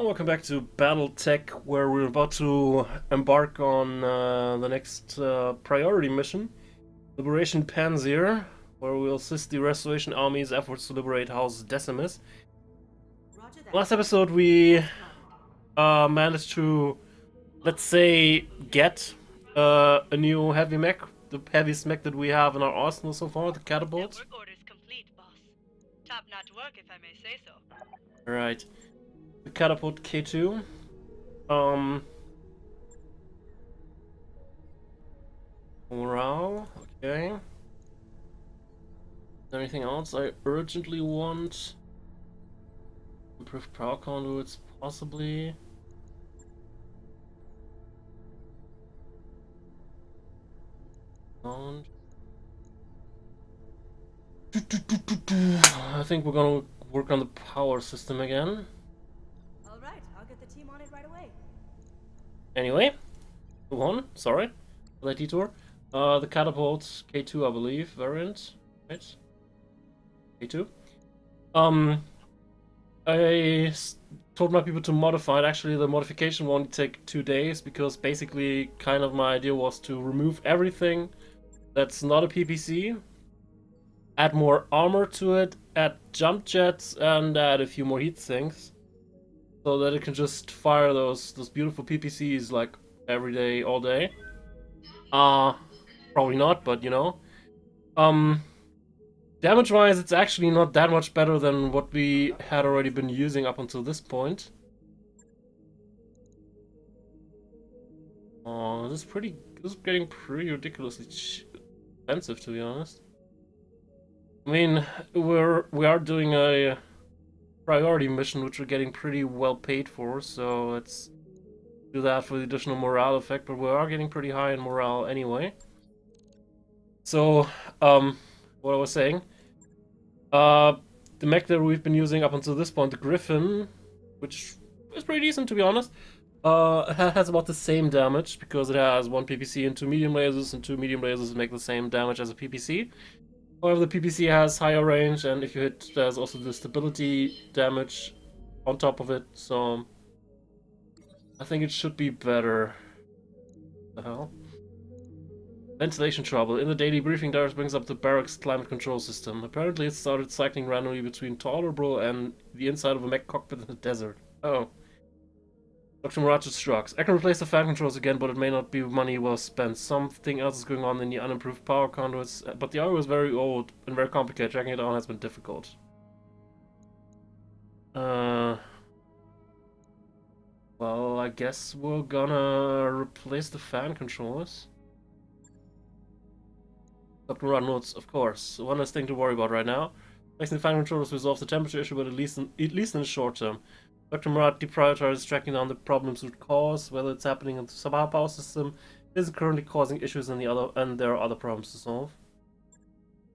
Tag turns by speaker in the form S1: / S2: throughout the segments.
S1: Welcome back to BattleTech, where we're about to embark on the next priority mission, Liberation Panzyr, where we'll assist the Restoration Army's efforts to liberate House Decimus. Last episode we managed to, let's say, get a new heavy mech, the heaviest mech that we have in our arsenal so far, the catapult.
S2: Work order's complete, boss. Top-notch work, if I may say so.
S1: Alright. The catapult K2. Morale, okay. Is there anything else I urgently want? Improved power conduits, possibly. I think we're gonna work on the power system again.
S3: Alright, I'll get the team on it right away.
S1: Anyway, move on. Sorry for that detour. The catapult K2, I believe, variant, right? K2. I told my people to modify it. Actually, the modification will only take 2 days because basically, kind of my idea was to remove everything that's not a PPC, add more armor to it, add jump jets, and add a few more heat sinks, so that it can just fire those beautiful PPCs like every day, all day. Probably not, but you know. Damage-wise, it's actually not that much better than what we had already been using up until this point. Oh, this is getting pretty ridiculously expensive, to be honest. I mean, we are doing a priority mission, which we're getting pretty well paid for, so let's do that for the additional morale effect, but we are getting pretty high in morale anyway. So, what I was saying, the mech that we've been using up until this point, the Griffin, which is pretty decent to be honest, has about the same damage because it has 1 PPC and 2 medium lasers, and 2 medium lasers make the same damage as a PPC. However, the PPC has higher range, and if you hit, there's also the stability damage on top of it, so I think it should be better. What the hell? Ventilation trouble. In the daily briefing, Darius brings up the barracks climate control system. Apparently it started cycling randomly between tolerable and the inside of a mech cockpit in the desert. Oh. Dr. Murata shrugs. I can replace the fan controls again, but it may not be money well spent. Something else is going on in the unimproved power conduits, but the audio is very old and very complicated. Tracking it down has been difficult. Well, I guess we're gonna replace the fan controllers. Dr. Murata notes, of course. One less thing to worry about right now. Placing the fan controllers resolves the temperature issue, but at least in the short term. Dr. Murat deprioritizes tracking down the problem's root cause, whether it's happening in the sub power system, is currently causing issues in the other, and there are other problems to solve.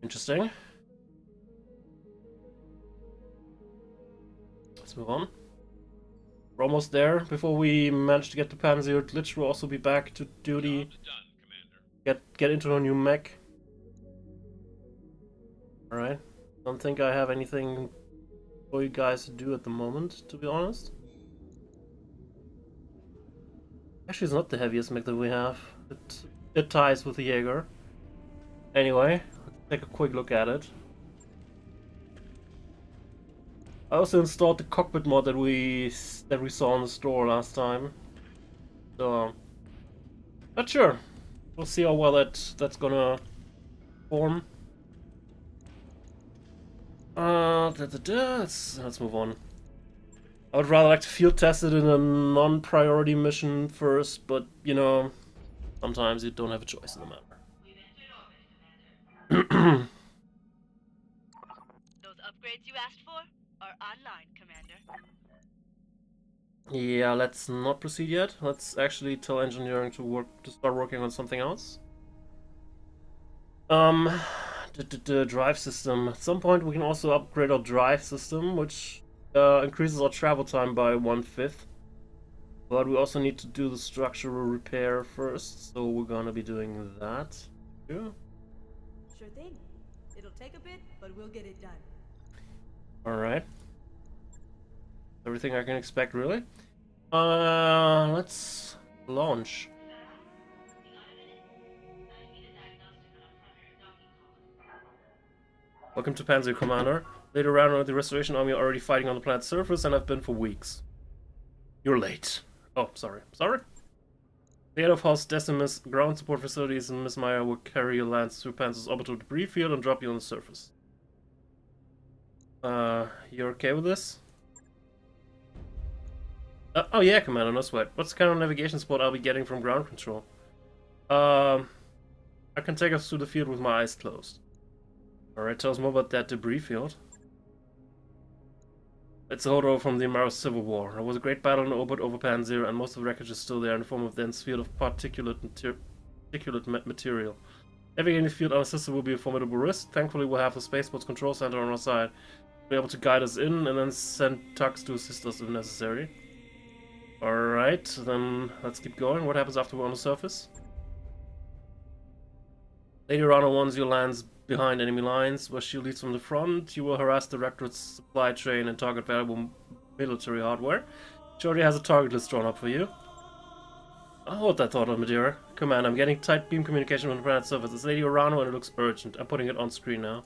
S1: Interesting. Let's move on. We're almost there. Before we manage to get to Panzyr, Glitch will also be back to duty. Get into a new mech. Alright. Don't think I have anything for you guys to do at the moment, to be honest. Actually, it's not the heaviest mech that we have. It ties with the Jaeger. Anyway, take a quick look at it. I also installed the cockpit mod that we saw in the store last time. So, not sure. We'll see how well that's gonna perform. Let's move on. I would rather like to field test it in a non-priority mission first, but you know, sometimes you don't have a choice in the matter.
S2: Those upgrades you asked for are online, Commander.
S1: Yeah, let's not proceed yet. Let's actually tell engineering to start working on something else. The drive system. At some point we can also upgrade our drive system, which increases our travel time by 1/5. But we also need to do the structural repair first, so we're gonna be doing that. Yeah.
S3: Sure thing. It'll take a bit, but we'll get it done.
S1: Alright. Everything I can expect, really. Let's launch. Welcome to Panzyr, Commander. Later on, the Restoration Army are already fighting on the planet's surface, and have been for weeks. You're late. Oh, sorry. Sorry? The head of House Decimus ground support facilities in Miss Meyer will carry your lands through Panzyr's orbital debris field and drop you on the surface. You're okay with this? Oh yeah, Commander, no sweat. What's the kind of navigation support I'll be getting from ground control? I can take us through the field with my eyes closed. Alright, tell us more about that debris field. It's a holdover from the Amaro Civil War. There was a great battle in orbit over Panzyr, and most of the wreckage is still there in the form of a dense field of particulate material. Navigating the field unassisted will be a formidable risk. Thankfully, we'll have the Spaceport's control center on our side. We'll be able to guide us in, and then send tugs to assist us if necessary. Alright, then let's keep going. What happens after we're on the surface? Lady Rana warns you lands behind enemy lines, where she leads from the front. You will harass the Directorate's supply train and target valuable military hardware. She already has a target list drawn up for you. I'll hold that thought on Madeira. Command, I'm getting tight beam communication from the planet's surface. It's Lady Orano and it looks urgent. I'm putting it on screen now.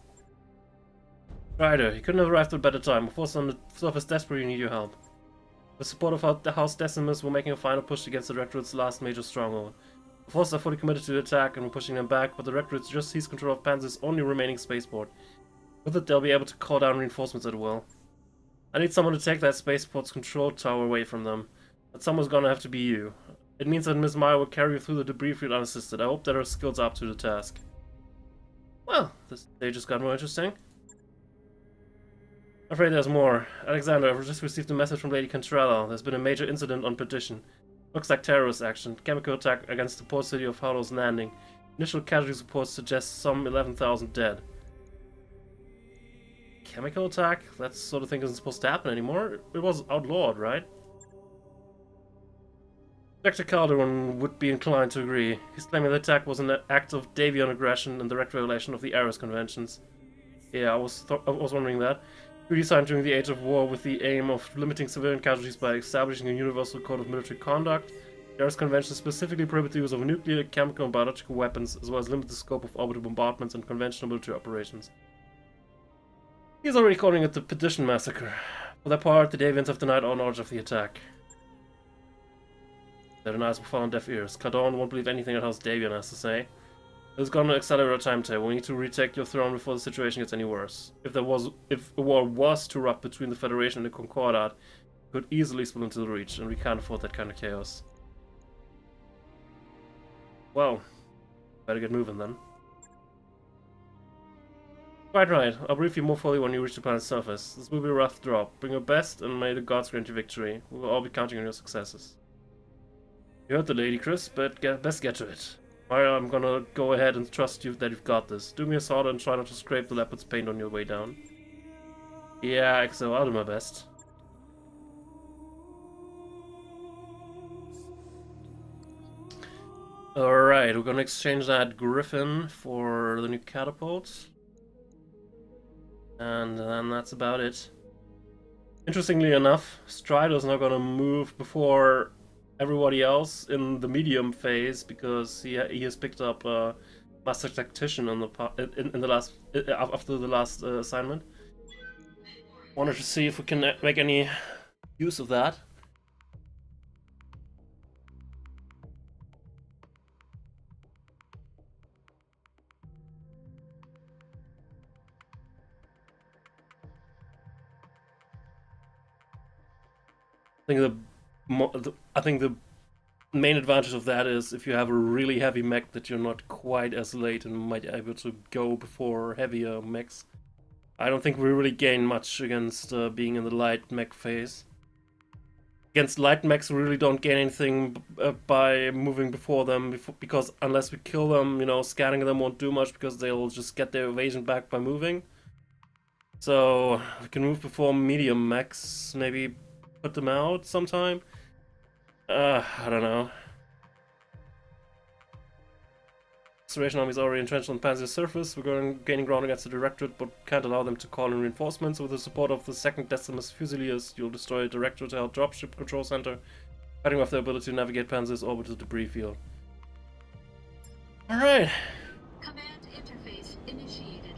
S1: Ryder, you couldn't have arrived at a better time. We're forced on the surface desperately need your help. With support of the House Decimus, we're making a final push against the Directorate's last major stronghold. The forces are fully committed to the attack and we're pushing them back, but the Directorate just seized control of Panzyr's only remaining spaceport. With it, they'll be able to call down reinforcements at will. I need someone to take that spaceport's control tower away from them. But someone's gonna have to be you. It means that Miss Meyer will carry you through the debris field unassisted. I hope that her skills are up to the task. Well, this day just got more interesting. I'm afraid there's more. Alexander, I've just received a message from Lady Cantrella. There's been a major incident on Petition. Looks like terrorist action. Chemical attack against the port city of Hollow's Landing. Initial casualty reports suggest some 11,000 dead. Chemical attack? That sort of thing isn't supposed to happen anymore. It was outlawed, right? Dr. Calderon would be inclined to agree. He's claiming the attack was an act of Davion aggression and direct violation of the Ares Conventions. Yeah, I was wondering that. Redesigned during the Age of War with the aim of limiting civilian casualties by establishing a universal code of military conduct. The Ares Convention specifically prohibit the use of nuclear, chemical, and biological weapons, as well as limit the scope of orbital bombardments and conventional military operations. He's already calling it the Petition Massacre. For their part, the Davians have denied all knowledge of the attack. Their denials will fall on deaf ears. Cardon won't believe anything that House Davian has to say. It's gonna accelerate our timetable. We need to retake your throne before the situation gets any worse. If a war was to erupt between the Federation and the Concordat, it could easily spill into the Reach, and we can't afford that kind of chaos. Well, better get moving then. Quite right. I'll brief you more fully when you reach the planet's surface. This will be a rough drop. Bring your best, and may the gods grant you victory. We will all be counting on your successes. You heard the lady, Chris, but best get to it. I'm gonna go ahead and trust you that you've got this. Do me a solid and try not to scrape the leopard's paint on your way down. Yeah, XO, I'll do my best. Alright, we're gonna exchange that Griffin for the new catapult. And then that's about it. Interestingly enough, Strider's not gonna move before everybody else in the medium phase because he has picked up Master Tactician in the last after the last assignment. Wanted to see if we can make any use of that. I think the main advantage of that is if you have a really heavy mech that you're not quite as late and might be able to go before heavier mechs. I don't think we really gain much against being in the light mech phase. Against light mechs, we really don't gain anything by moving before them, because unless we kill them, you know, scanning them won't do much because they'll just get their evasion back by moving. So we can move before medium mechs, maybe put them out sometime. I don't know. Restoration army is already entrenched on Panzyr's surface. We're gaining ground against the Directorate, but can't allow them to call in reinforcements. With the support of the 2nd Decimus Fusiliers, you'll destroy the Directorate to help Dropship Control Center, cutting off their ability to navigate Panzyr's orbital debris field. Alright.
S4: Command interface initiated.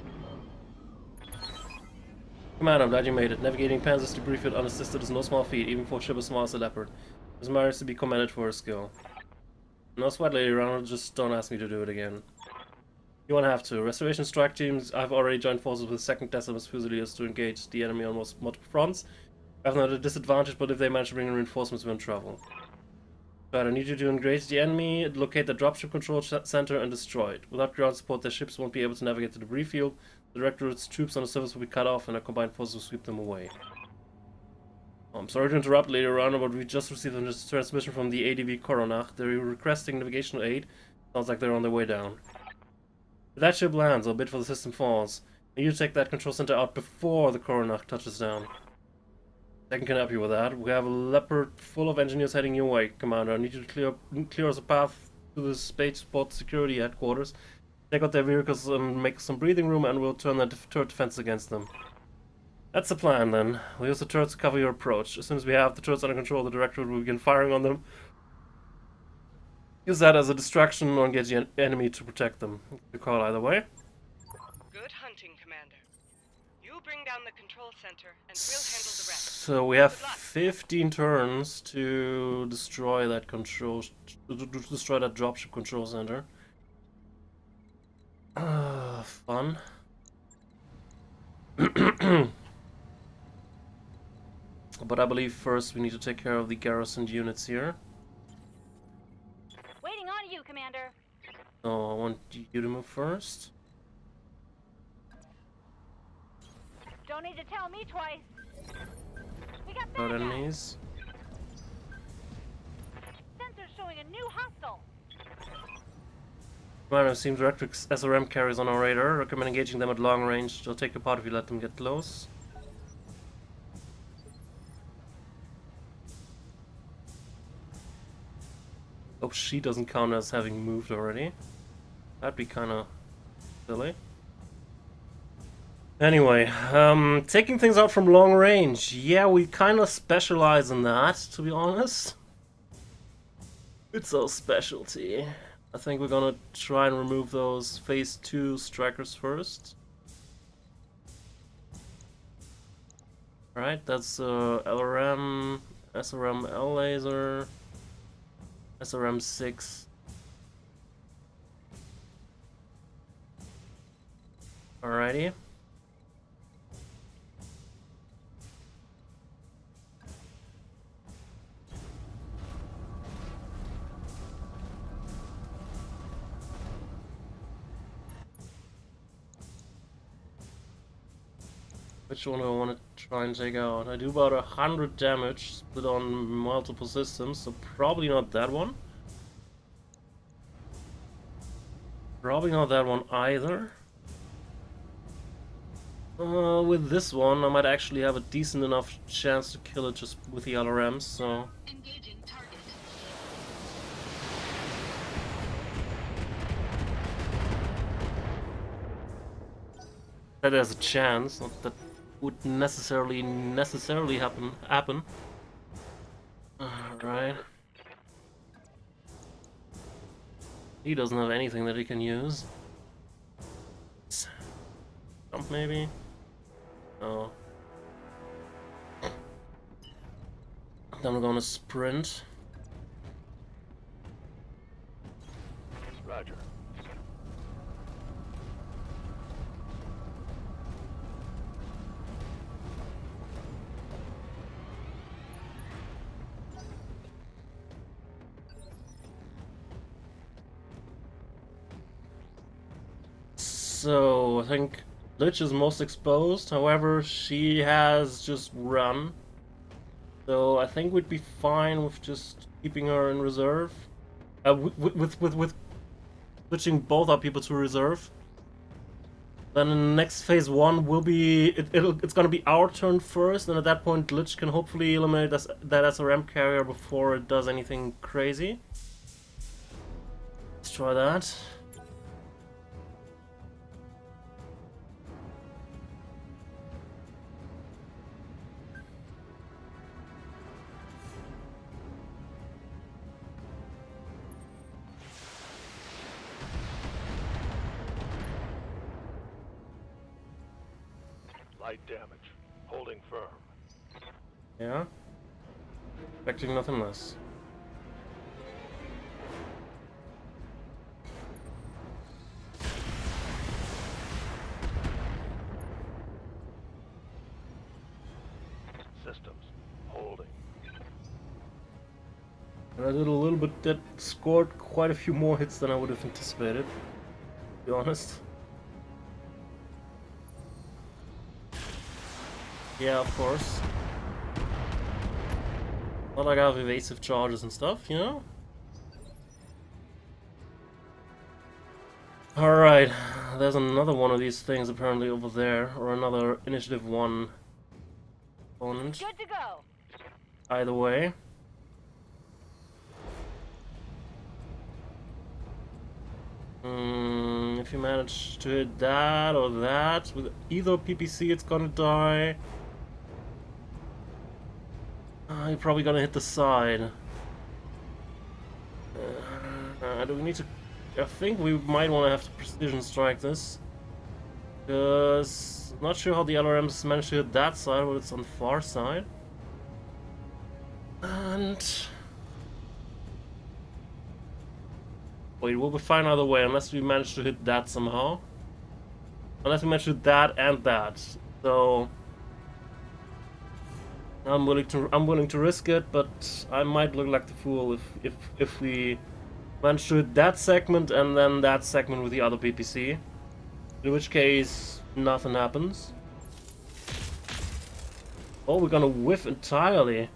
S1: Command, I'm glad you made it. Navigating Panzyr's debris field unassisted is no small feat, even for a ship as small as the Leopard. Ms. Myers is to be commended for her skill. No sweat, Lady Ronald, just don't ask me to do it again. You won't have to. Restoration strike teams, I've already joined forces with 2nd Decimus Fusiliers to engage the enemy on multiple fronts. I have not a disadvantage, but if they manage to bring in reinforcements, we're in trouble. But I need you to engage the enemy, locate the dropship control center, and destroy it. Without ground support, their ships won't be able to navigate the debris field. The Directorate's troops on the surface will be cut off, and our combined forces will sweep them away. I'm sorry to interrupt, Lady Rana, but we just received a transmission from the ADV Coronach. They're requesting navigational aid. Sounds like they're on their way down. If that ship lands, I'll bid for the system falls. I need to take that control center out before the Coronach touches down. Second can help you with that. We have a Leopard full of engineers heading your way, Commander. I need you to clear us a path to the spaceport security headquarters. Take out their vehicles and make some breathing room, and we'll turn the turret defense against them. That's the plan, then. We'll use the turrets to cover your approach. As soon as we have the turrets under control, the Directorate will begin firing on them. Use that as a distraction or engage the enemy to protect them. You call either way.
S2: Good hunting, Commander. You bring down the control center, and we'll handle the rest.
S1: So we have 15 turns to destroy that destroy that dropship control center. Fun. But I believe first we need to take care of the garrisoned units here.
S5: Waiting on you, Commander.
S1: So I want you to move first.
S5: Don't need to tell me twice. We got
S1: Got
S5: bad guys.
S1: enemies.
S5: Sensors showing a new hostile.
S1: Commander, Team Director SRM carriers on our radar. Recommend engaging them at long range. They'll take you apart if you let them get close. Hope she doesn't count as having moved already. That'd be kinda silly. Anyway, taking things out from long range. Yeah, we kinda specialize in that, to be honest. It's our specialty. I think we're gonna try and remove those phase 2 strikers first. Alright, that's LRM, SRM L laser, SRM 6. Alrighty. Which one do I want to try and take out? I do about 100 damage, split on multiple systems, so probably not that one. Probably not that one either. With this one, I might actually have a decent enough chance to kill it just with the LRMs, so...
S4: Engaging target.
S1: That there's a chance, not that would necessarily happen. Alright. He doesn't have anything that he can use. Jump maybe? No. Then we're gonna sprint.
S6: Roger.
S1: So, I think Lich is most exposed, however, she has just run. So, I think we'd be fine with just keeping her in reserve. With switching both our people to reserve. Then in the next phase 1 will be... It's gonna be our turn first, and at that point Lich can hopefully eliminate that SRM carrier before it does anything crazy. Let's try that.
S6: Light damage. Holding firm.
S1: Yeah. Expecting nothing less.
S6: Systems. Holding.
S1: And I did a little bit, that scored quite a few more hits than I would have anticipated, to be honest. Yeah, of course. Not like I have evasive charges and stuff, you know? Alright, there's another one of these things apparently over there, or another Initiative 1 opponent.
S5: Good to go.
S1: Either way. If you manage to hit that or that, with either PPC it's gonna die. You're probably gonna hit the side. Do we need to... I think we might want to have to precision strike this. Because... not sure how the LRMs managed to hit that side, but it's on the far side. And... wait, we'll be fine either way, unless we manage to hit that somehow. Unless we manage to hit that and that. So... I'm willing to risk it, but I might look like the fool if we manage to hit that segment and then that segment with the other PPC. In which case, nothing happens. Oh, we're gonna whiff entirely.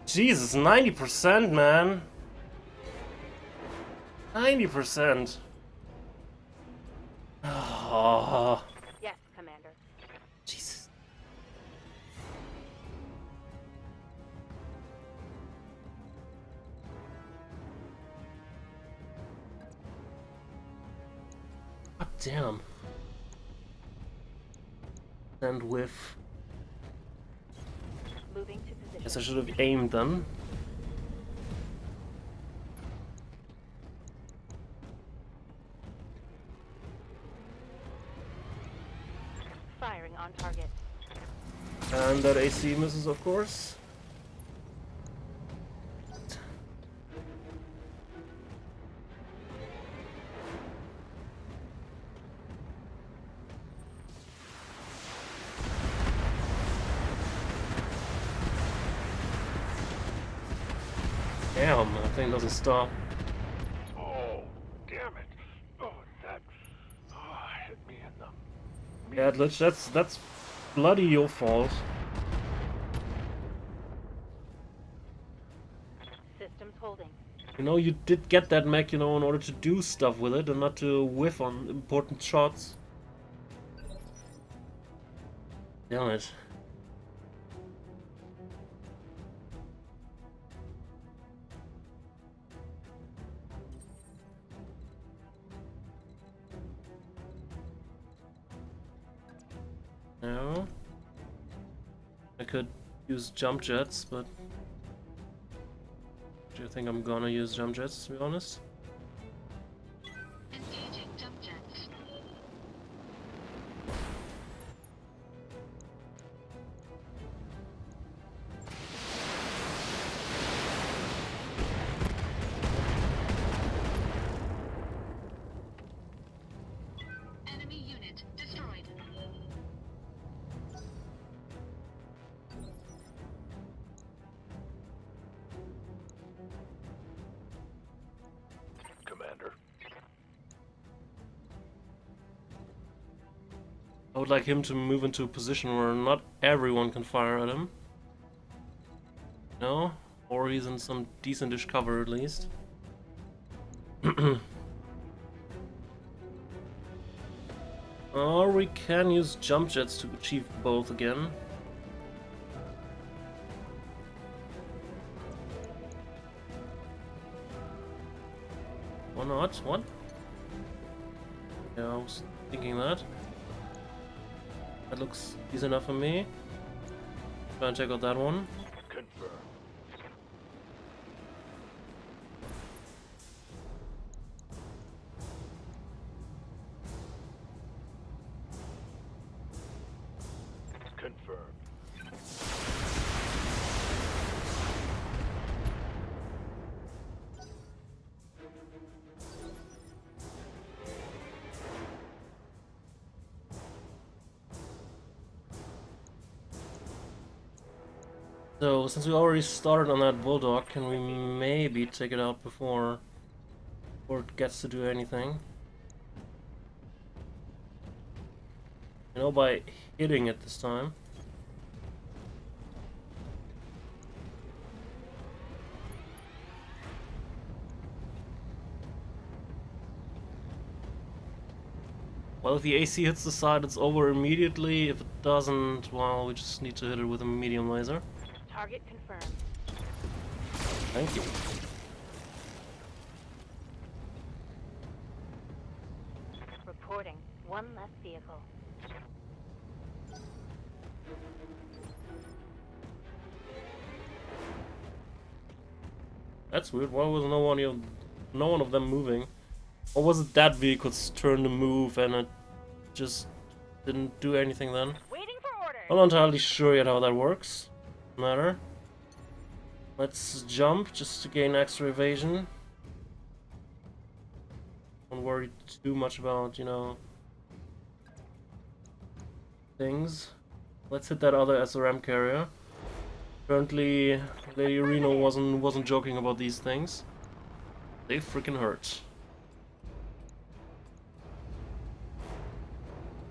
S1: Jesus, 90%, man. 90%. Oh,
S5: Yes, Commander.
S1: Jesus. God damn. And whiff.
S5: Moving to position.
S1: Guess I should have aimed then.
S5: Firing on target.
S1: And that AC misses, of course. Damn, that thing doesn't stop.
S6: Oh, damn it. Oh, that... oh, hit me in the...
S1: Yeah, Glitch, that's bloody your fault.
S5: Systems holding.
S1: You know, you did get that mech, you know, in order to do stuff with it and not to whiff on important shots. Damn it. No. I could use jump jets, but do you think I'm gonna use jump jets, to be honest?
S4: Engaging jump jets. Enemy unit destroyed.
S6: Commander.
S1: I would like him to move into a position where not everyone can fire at him. No? Or he's in some decentish cover at least. Or we can use jump jets to achieve both again. Or not? What? Yeah, I was thinking that. That looks easy enough for me. Try and check out that one.
S6: Confirm.
S1: So, since we already started on that bulldog, can we maybe take it out before it gets to do anything? You know, by hitting it this time. Well, if the AC hits the side, it's over immediately. If it doesn't, well, we just need to hit it with a medium laser.
S5: Target confirmed.
S1: Thank you.
S5: Reporting. One less vehicle.
S1: That's weird. Why was no one of them moving? Or was it that vehicle's turn to move and it just didn't do anything then?
S5: Waiting for orders.
S1: I'm not entirely sure yet how that works. Matter. Let's jump just to gain extra evasion. Don't worry too much about, you know, things. Let's hit that other SRM carrier. Apparently, Lady Reno wasn't joking about these things. They freaking hurt.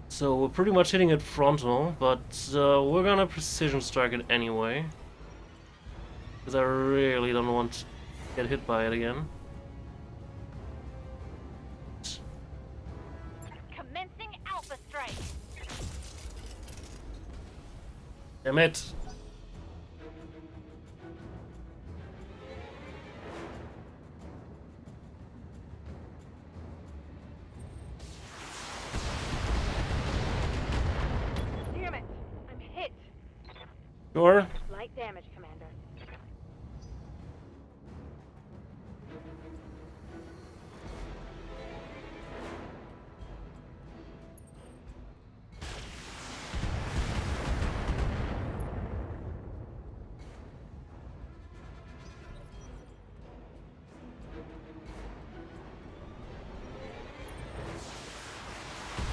S1: So we're pretty much hitting it frontal, but we're gonna precision strike it anyway. Because I really don't want to get hit by it again.
S5: Commencing Alpha Strike.
S1: Damn it!
S5: Damn it. I'm hit.
S1: Sure.
S5: Light damage, Commander.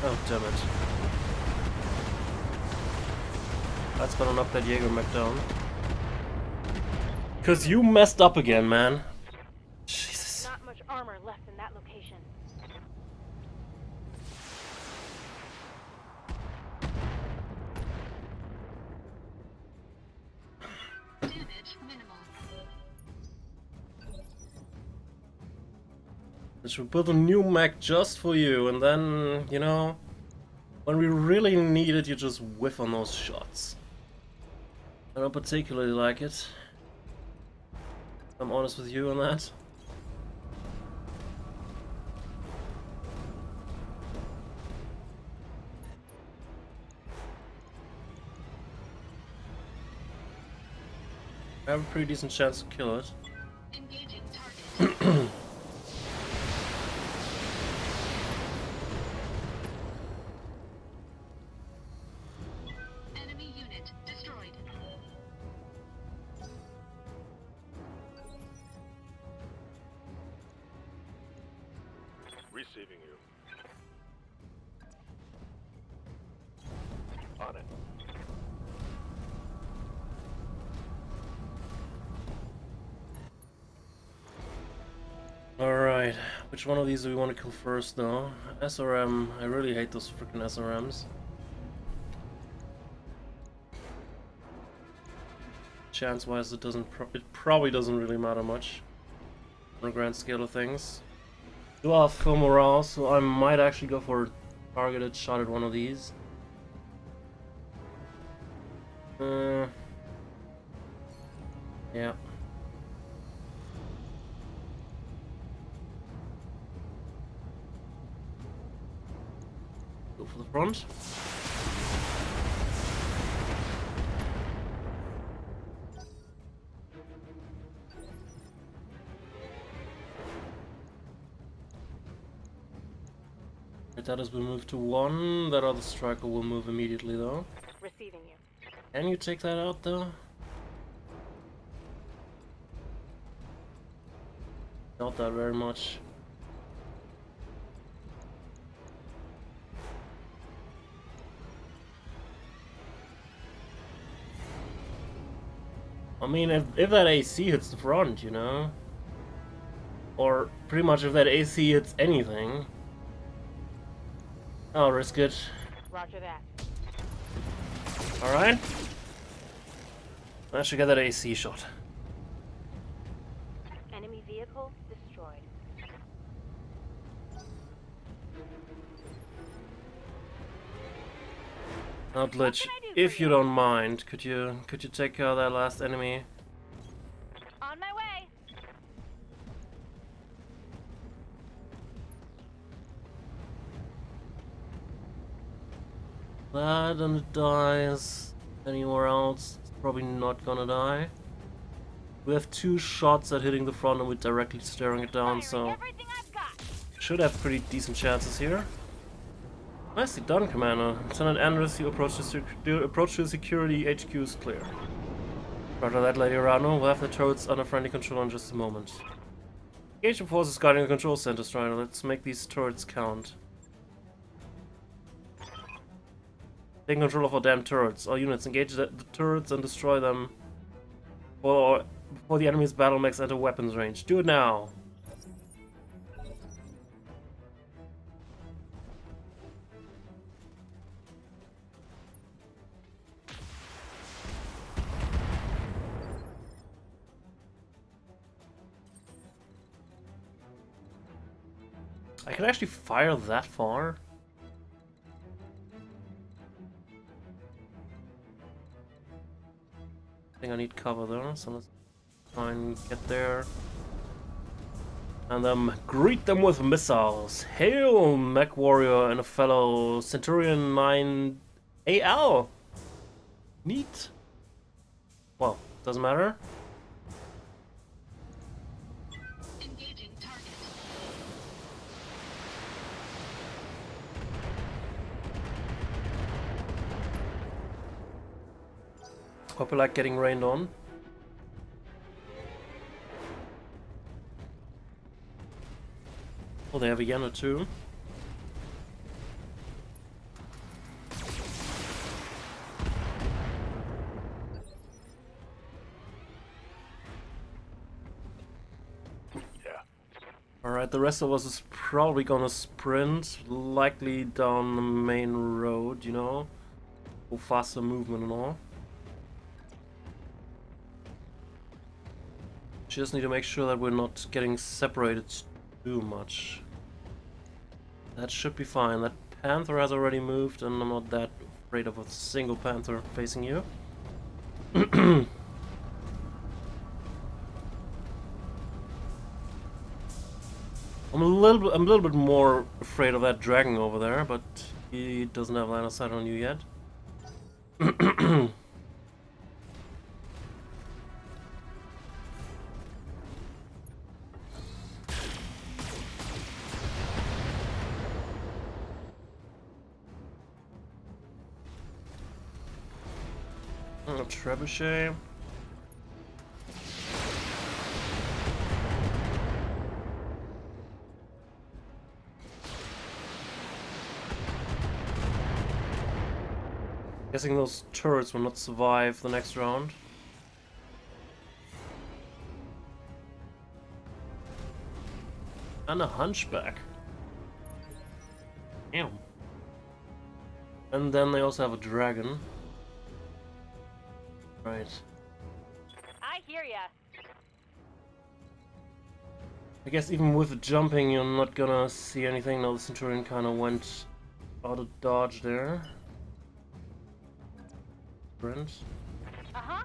S1: Oh, damn it. That's gonna knock that Jaeger mech down. Cause you messed up again, man. Jesus.
S5: Not much armor left in that location.
S4: Damage minimal.
S1: I should build a new mech just for you, and then, you know, when we really need it, you just whiff on those shots. I don't particularly like it. I'm honest with you on that. I have a pretty decent chance to kill it.
S4: Engaging target. Enemy unit destroyed.
S6: Receiving you. On it.
S1: Alright, which one of these do we want to kill first though? SRM, I really hate those freaking SRMs. Chance-wise, it probably doesn't really matter much on a grand scale of things. Do have full morale, so I might actually go for a targeted shot at one of these. Yeah. Go for the front. That has been moved to 1. That other striker will move immediately though.
S5: Receiving you.
S1: Can you take that out though? Not that very much. I mean, if that AC hits the front, you know? Or pretty much if that AC hits anything, I'll risk it.
S5: Roger that.
S1: Alright. I should get that AC shot.
S5: Enemy vehicle destroyed.
S1: Now, Glitch,
S5: can I do
S1: if
S5: for
S1: you
S5: you?
S1: don't mind, could you take care of that last enemy?
S5: On my way.
S1: That and it dies. Anywhere else, it's probably not gonna die. We have 2 shots at hitting the front and we're directly staring it down,
S5: Firing
S1: so
S5: everything I've got.
S1: should have pretty decent chances here. Nicely done, Commander. Lieutenant Andrews, you approach to the security HQ is clear. Roger that, Lady Arano. We'll have the turrets under friendly control in just a moment. Engage the forces guarding the control center, Strider. Let's make these turrets count. Take control of our damn turrets. All units, engage the turrets and destroy them before the enemy's BattleMechs enter weapons range. Do it now! I can actually fire that far? I think I need cover there, so let's try and get there. And greet them with missiles. Hail, Mech Warrior and a fellow Centurion 9 AL! Neat. Well, doesn't matter.
S4: Engaging target.
S1: Hope you like getting rained on. Oh, they have a Yana too.
S6: Yeah.
S1: Alright, the rest of us is probably gonna sprint, likely down the main road, you know? For faster movement and all. Just need to make sure that we're not getting separated too much. That should be fine. That Panther has already moved, and I'm not that afraid of a single Panther facing you. I'm a little bit more afraid of that dragon over there, but he doesn't have line of sight on you yet. A trebuchet. Guessing those turrets will not survive the next round. And a hunchback. Damn. And then they also have a dragon. Right.
S5: I hear ya.
S1: I guess even with the jumping, you're not gonna see anything. Now the Centurion kind of went out of dodge there. Sprint.
S5: Uh-huh.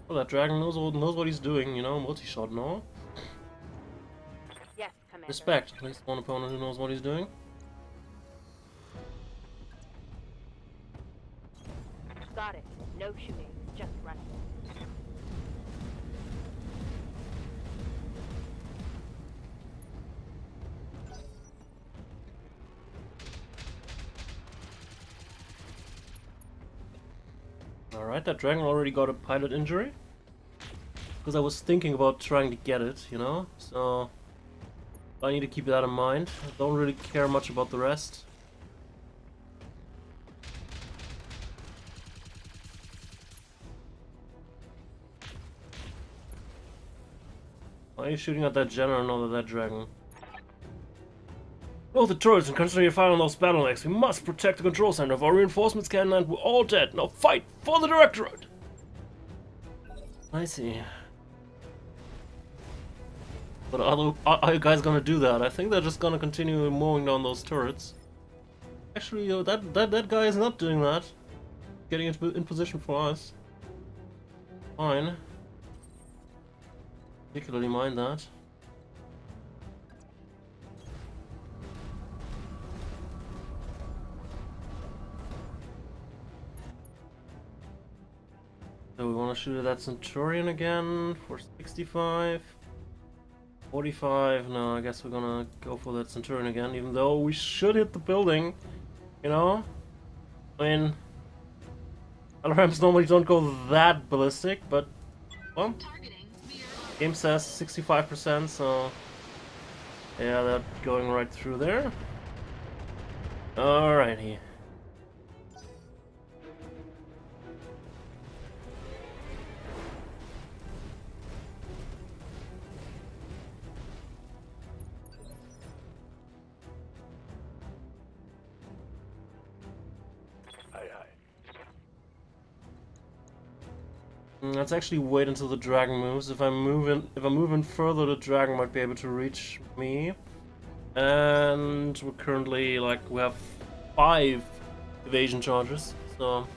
S1: Well, that dragon knows what he's doing, you know, multi-shot and all.
S5: Yes, Commander.
S1: Respect. At least one opponent who knows what he's doing.
S5: Got it. No shooting. Just running.
S1: Alright, that dragon already got a pilot injury. Because I was thinking about trying to get it, you know? So I need to keep that in mind. I don't really care much about the rest. Why are you shooting at that general, not at that dragon? Blow the turrets and concentrate fire on those BattleMechs. We must protect the control center. If our reinforcements can land, we're all dead. Now fight for the directorate! I see. But are you guys gonna do that? I think they're just gonna continue mowing down those turrets. Actually, that guy is not doing that. Getting in position for us. Fine. Particularly mind that. So we want to shoot at that Centurion again for 65. 45, no, I guess we're gonna go for that Centurion again, even though we should hit the building, you know? I mean, alarms normally don't go that ballistic, but, well, game says 65%, so, yeah, they're going right through there. Alrighty. Let's actually wait until the dragon moves. If I move in further, the dragon might be able to reach me. And we're currently we have 5 evasion charges, so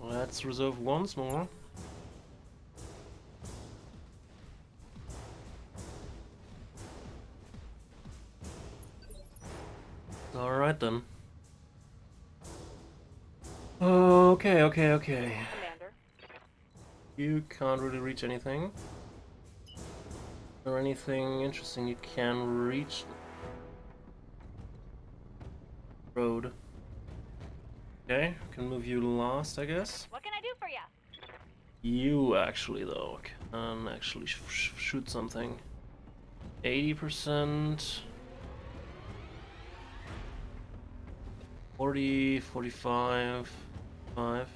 S1: let's reserve once more. Alright then. Okay.
S5: Commander.
S1: You can't really reach anything. Or anything interesting you can reach? Road. Okay, can move you last, I guess.
S5: What can I do for ya?
S1: You actually, though, can actually shoot something. 80%. 40, 45, 5.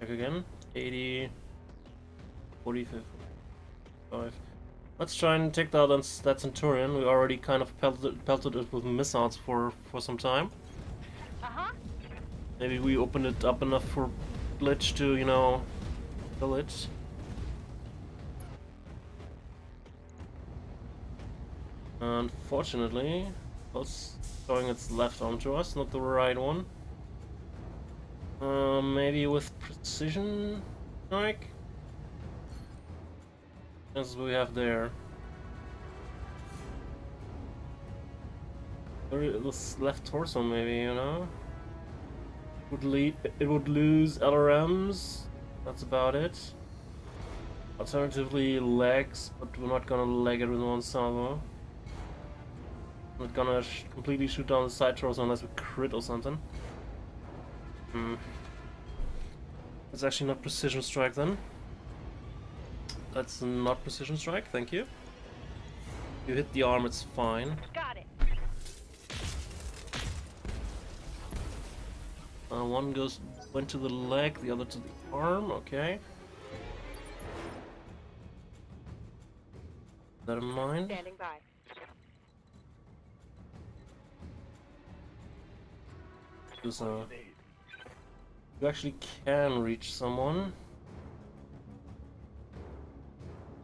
S1: Check again. 80, 40, 55. Let's try and take that Centurion. We already kind of pelted it with missiles for some time. Maybe we opened it up enough for Glitch to, you know, kill it. Unfortunately, it's showing its left arm to us, not the right one. Maybe with precision strike? As we have there. This left torso, maybe, you know? It would lose LRMs. That's about it. Alternatively, legs, but we're not gonna leg it with one salvo. We're not gonna completely shoot down the side torso unless we crit or something. It's actually not precision strike then. That's not precision strike, thank you. If you hit the arm, it's fine.
S5: Got it.
S1: One went to the leg, the other to the arm, okay. Keep that in mind.
S5: Standing by.
S1: So, you actually can reach someone.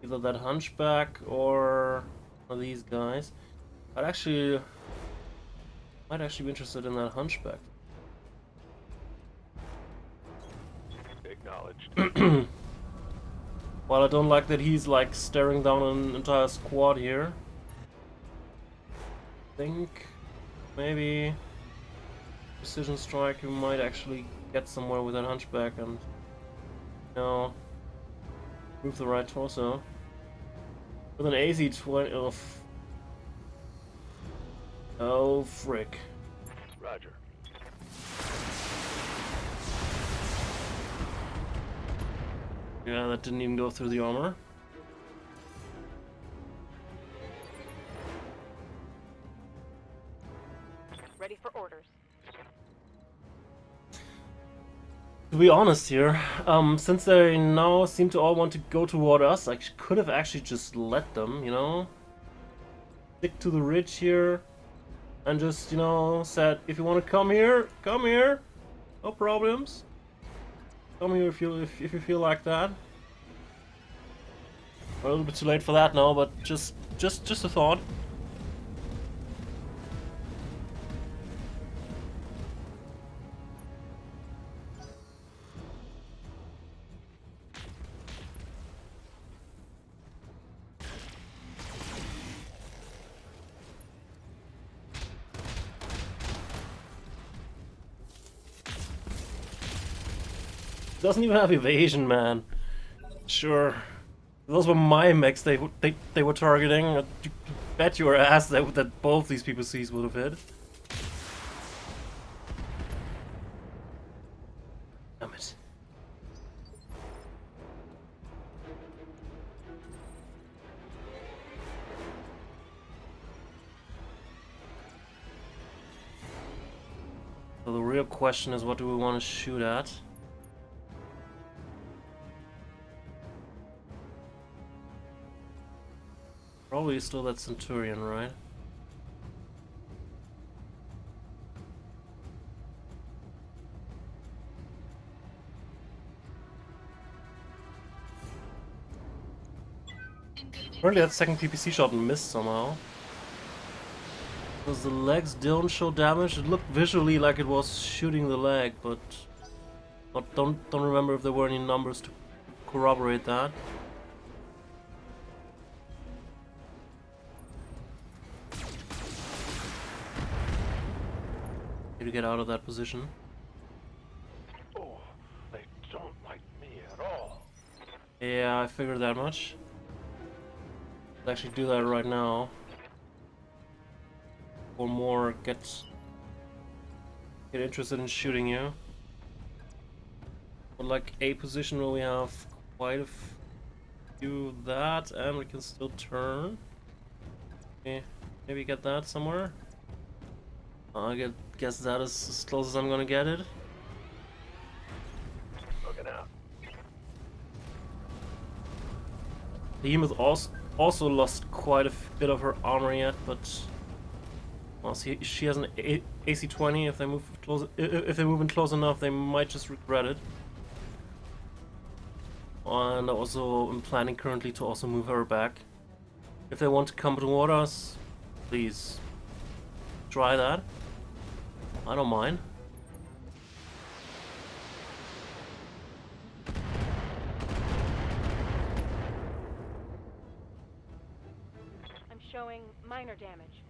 S1: Either that hunchback or one of these guys. Might actually be interested in that hunchback.
S6: Acknowledged.
S1: While I don't like that he's like staring down an entire squad here. I think maybe precision strike, we might actually get somewhere with that hunchback and, you know, move the right torso. With an AC-20, oh frick.
S6: Roger.
S1: Yeah, that didn't even go through the armor.
S5: Ready for orders.
S1: To be honest here, since they now seem to all want to go toward us, I could have actually just let them, you know? Stick to the ridge here, and just, you know, said, if you want to come here, no problems. Come here if you feel like that. A little bit too late for that now, but just a thought. Doesn't even have evasion, man. Sure. Those were my mechs they were targeting. I bet your ass that both these PPCs would have hit. Damn it. So the real question is, what do we want to shoot at? Probably still that Centurion, right? Apparently that second PPC shot missed somehow. Because the legs don't show damage. It looked visually like it was shooting the leg, but don't remember if there were any numbers to corroborate that. To get out of that position.
S6: Oh, they don't like me at all.
S1: Yeah, I figured that much. Let's actually do that right now. Or more get interested in shooting you. But like a position where we have quite a few that, and we can still turn. Okay, maybe get that somewhere. I guess that is as close as I'm gonna get it.
S6: Looking out.
S1: The Behemoth also lost quite a bit of her armor yet, but well, she has an AC-20. If they move close, if they move in close enough, they might just regret it. And also, I'm planning currently to also move her back. If they want to come toward us, please try that. I don't mind.
S5: I'm showing minor damage.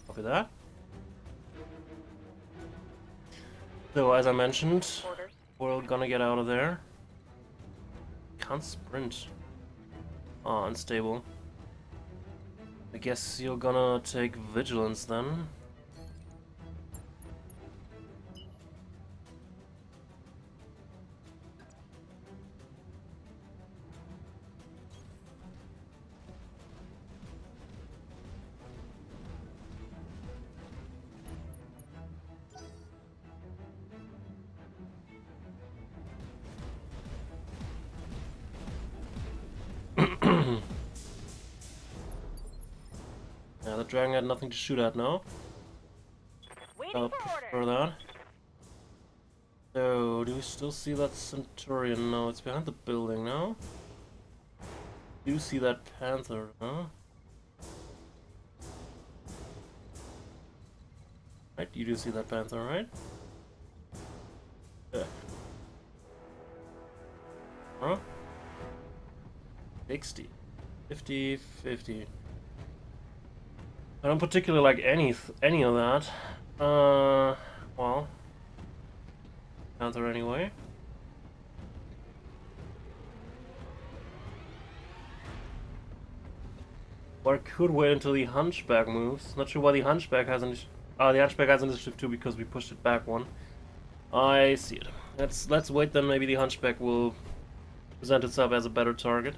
S1: Copy that. So as I mentioned,
S5: Orders.
S1: we're gonna get out of there. Can't sprint. Ah, unstable. I guess you're gonna take vigilance then. Yeah, the dragon had nothing to shoot at now.
S5: Waiting
S1: I'll
S5: for
S1: prefer
S5: orders.
S1: that. So, do we still see that Centurion? No, it's behind the building now. Do you see that Panzyr, huh? Right, you do see that Panzyr, right? Yeah. 60. 50, 50. I don't particularly like any of that. Well, Panzyr anyway. Or I could wait until the Hunchback moves. Not sure why the Hunchback has an. The Hunchback has initiative too because we pushed it back one. I see it. Let's wait then. Maybe the Hunchback will present itself as a better target.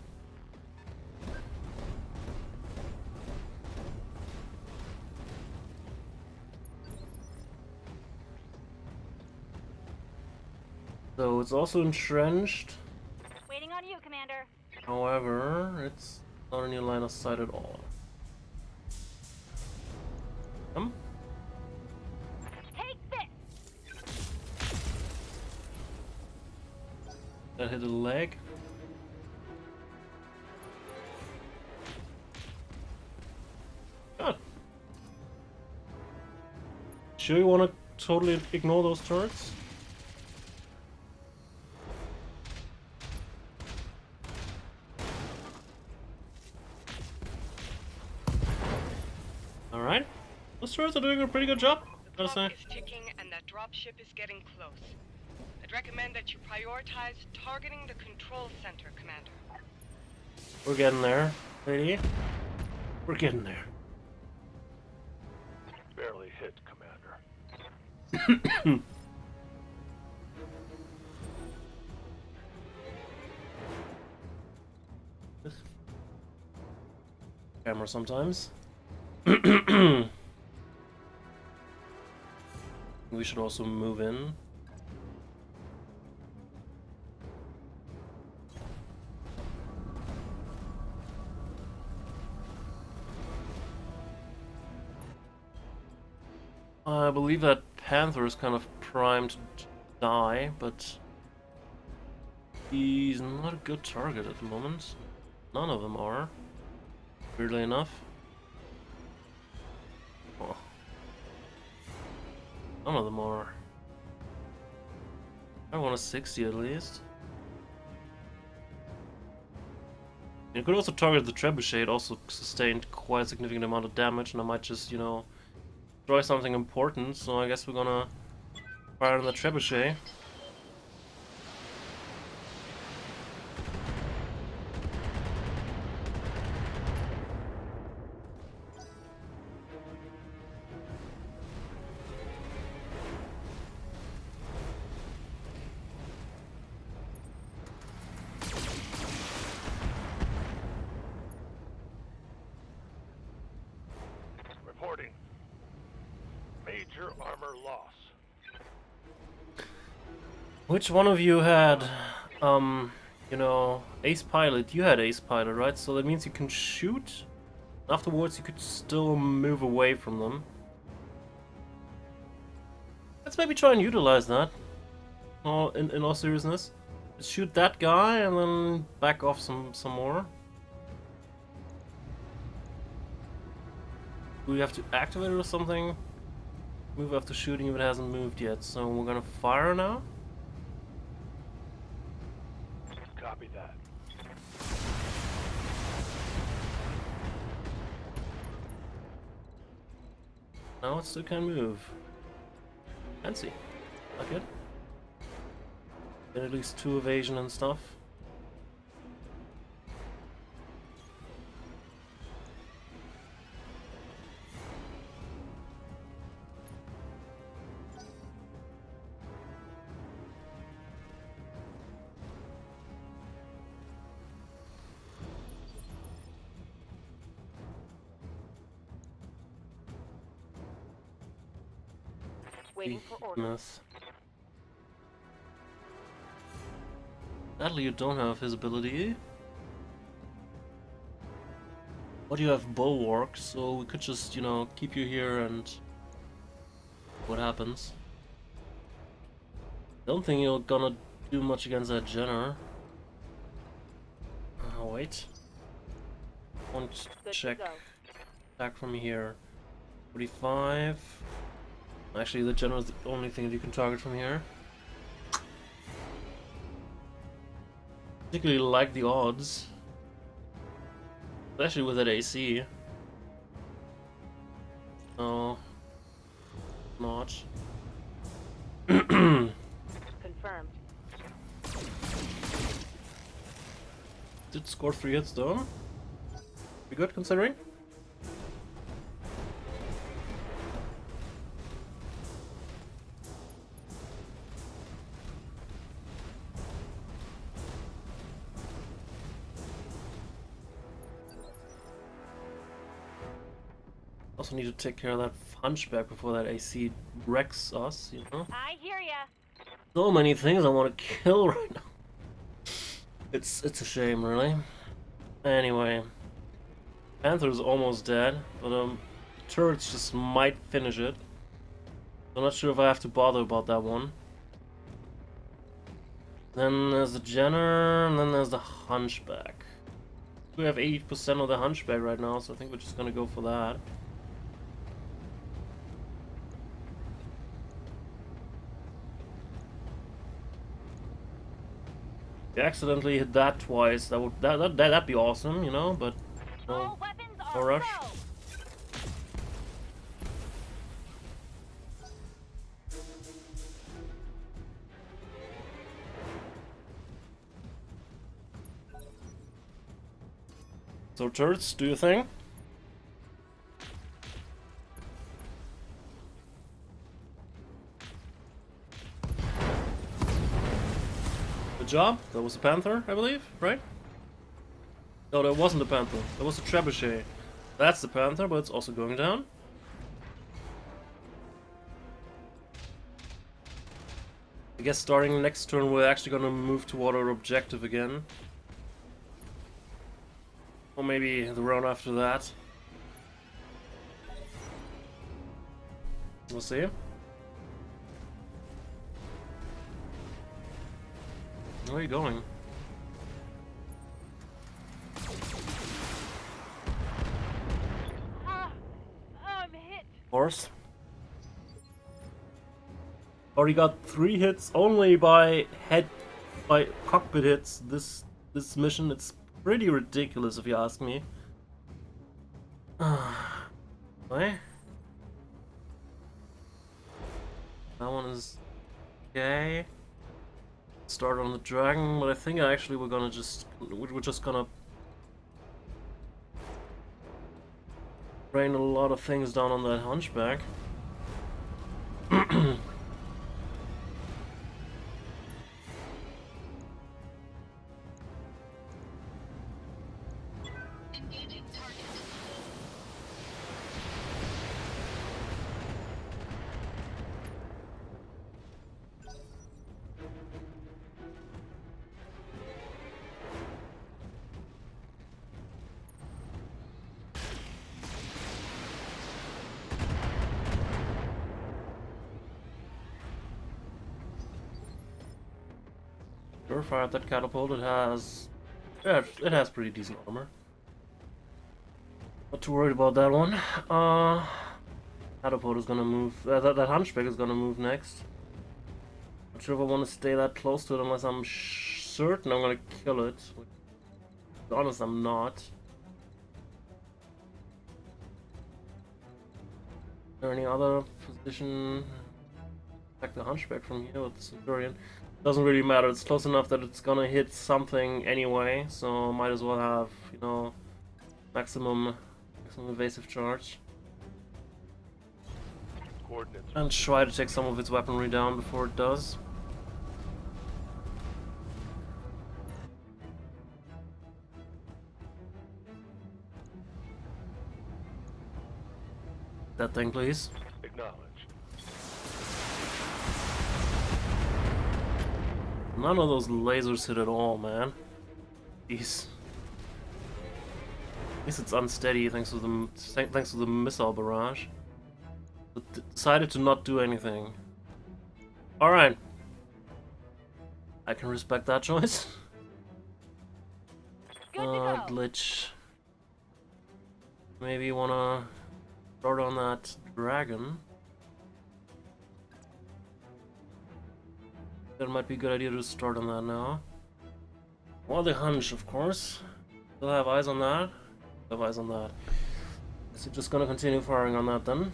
S1: So it's also entrenched.
S5: Waiting on you, Commander.
S1: However, it's not in your line of sight at all. Come.
S5: Take this!
S1: That hit a leg. God. Sure you want to totally ignore those turrets? Alright. Those turrets are doing a pretty good job,
S2: The
S1: gotta
S2: clock
S1: say.
S2: is ticking and that dropship is getting close. I'd recommend that you prioritize targeting the control center, Commander.
S1: We're getting there, lady. We're getting there.
S6: Barely hit, Commander.
S1: Camera sometimes. We should also move in. I believe that Panzyr is kind of primed to die, but he's not a good target at the moment. None of them are, weirdly enough. Well, none of them are. I want a 60 at least. You could also target the trebuchet. It also sustained quite a significant amount of damage, and I might just, you know, destroy something important. So I guess we're gonna fire on the trebuchet.
S6: Reporting. Major armor loss.
S1: Which one of you had, you know, Ace Pilot? You had Ace Pilot, right? So that means you can shoot. Afterwards, you could still move away from them. Let's maybe try and utilize that. In all seriousness, just shoot that guy and then back off some more. Do we have to activate it or something? Move after shooting if it hasn't moved yet. So we're gonna fire now.
S6: Copy that.
S1: Now it still can move. Fancy. Not good. Get at least 2 evasion and stuff.
S2: Waiting for orders.
S1: Goodness. Sadly, you don't have his ability. But you have bulwark, so we could just, you know, keep you here and what happens. Don't think you're gonna do much against that Jenner. Wait. Want to
S5: Good
S1: check
S5: to go.
S1: back from here. 45. Actually, the Jenner is the only thing that you can target from here. Particularly like the odds. Especially with that AC. Oh. Not.
S5: Confirmed.
S1: Did score 3 hits though. Pretty good considering. Also need to take care of that hunchback before that AC wrecks us, you know?
S5: I hear ya.
S1: So many things I want to kill right now. It's a shame, really. Anyway. Panther's almost dead, but turrets just might finish it. I'm not sure if I have to bother about that one. Then there's the Jenner, and then there's the hunchback. We have 80% of the hunchback right now, so I think we're just gonna go for that. If we accidentally hit that twice, that'd be awesome, you know, but
S5: All weapons
S1: no
S5: are
S1: rush.
S5: go.
S1: So turrets, do your thing. Good job. That was a Panther, I believe, right? No, that wasn't a Panther. That was a Trebuchet. That's the Panther, but it's also going down. I guess starting next turn we're actually gonna move toward our objective again. Or maybe the round after that. We'll see. Where are you going?
S5: I'm hit.
S1: Horse. Already got 3 hits only by cockpit hits this mission. It's pretty ridiculous if you ask me. Okay. That one is okay. Start on the dragon, but I think actually we're just gonna rain a lot of things down on that hunchback.
S4: Engaging target.
S1: Sure, fired that catapult. It has pretty decent armor. Not too worried about that one. Catapult is gonna move. That hunchback is gonna move next. Not sure if I want to stay that close to it unless I'm certain I'm gonna kill it. To be honest, I'm not. Is there any other position? Attack the hunchback from here with the Centurion. Doesn't really matter. It's close enough that it's gonna hit something anyway, so might as well have, you know, maximum evasive charge.
S6: Coordinates.
S1: And try to take some of its weaponry down before it does. That thing, please.
S6: Acknowledged.
S1: None of those lasers hit at all, man. Jeez. At least it's unsteady thanks to the missile barrage. But decided to not do anything. Alright. I can respect that choice.
S5: Good to go.
S1: Glitch. Maybe you wanna start on that dragon. That might be a good idea to start on that now. Or the hunch, of course. Still have eyes on that. Have eyes on that. Is it just gonna continue firing on that then?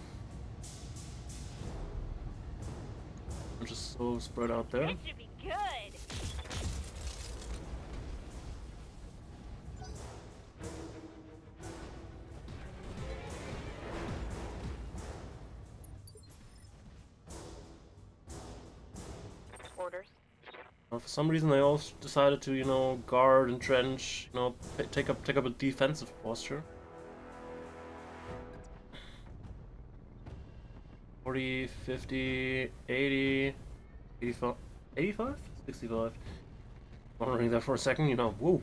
S1: I'm just so spread out there.
S5: This should be good. Orders.
S1: For some reason, they all decided to, you know, guard, entrench, you know, take up a defensive posture. 40, 50, 80, 85, 85? 65. Wondering there for a second, you know, whoa.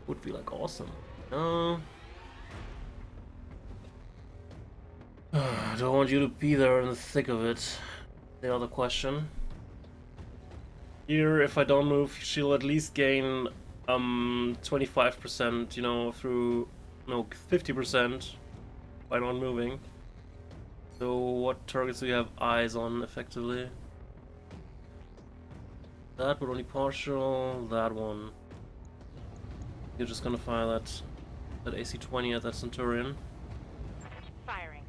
S1: Would be like awesome. I don't want you to be there in the thick of it. The other question. Here, if I don't move, she'll at least gain 25%, you know, through, no, 50% by not moving. So what targets do we have eyes on, effectively? That, but only partial. That one. You're just gonna fire that AC-20 at that Centurion.
S5: Firing.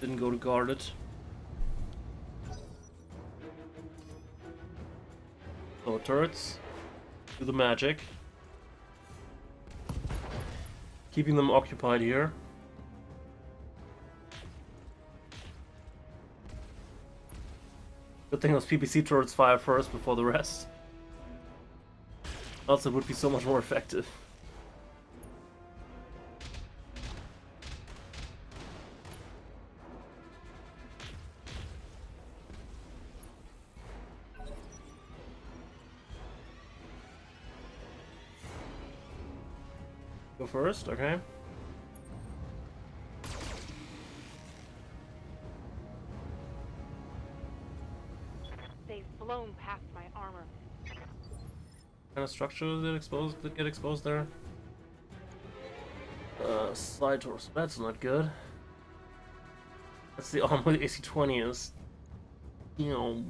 S1: Didn't go to guard it. So turrets, do the magic. Keeping them occupied here. Good thing those PPC turrets fire first before the rest. Else it would be so much more effective. Go first, okay.
S5: They've blown past my armor.
S1: What kind of structure did get exposed there? Slide torso, that's not good. That's the armor the AC-20 is. You know.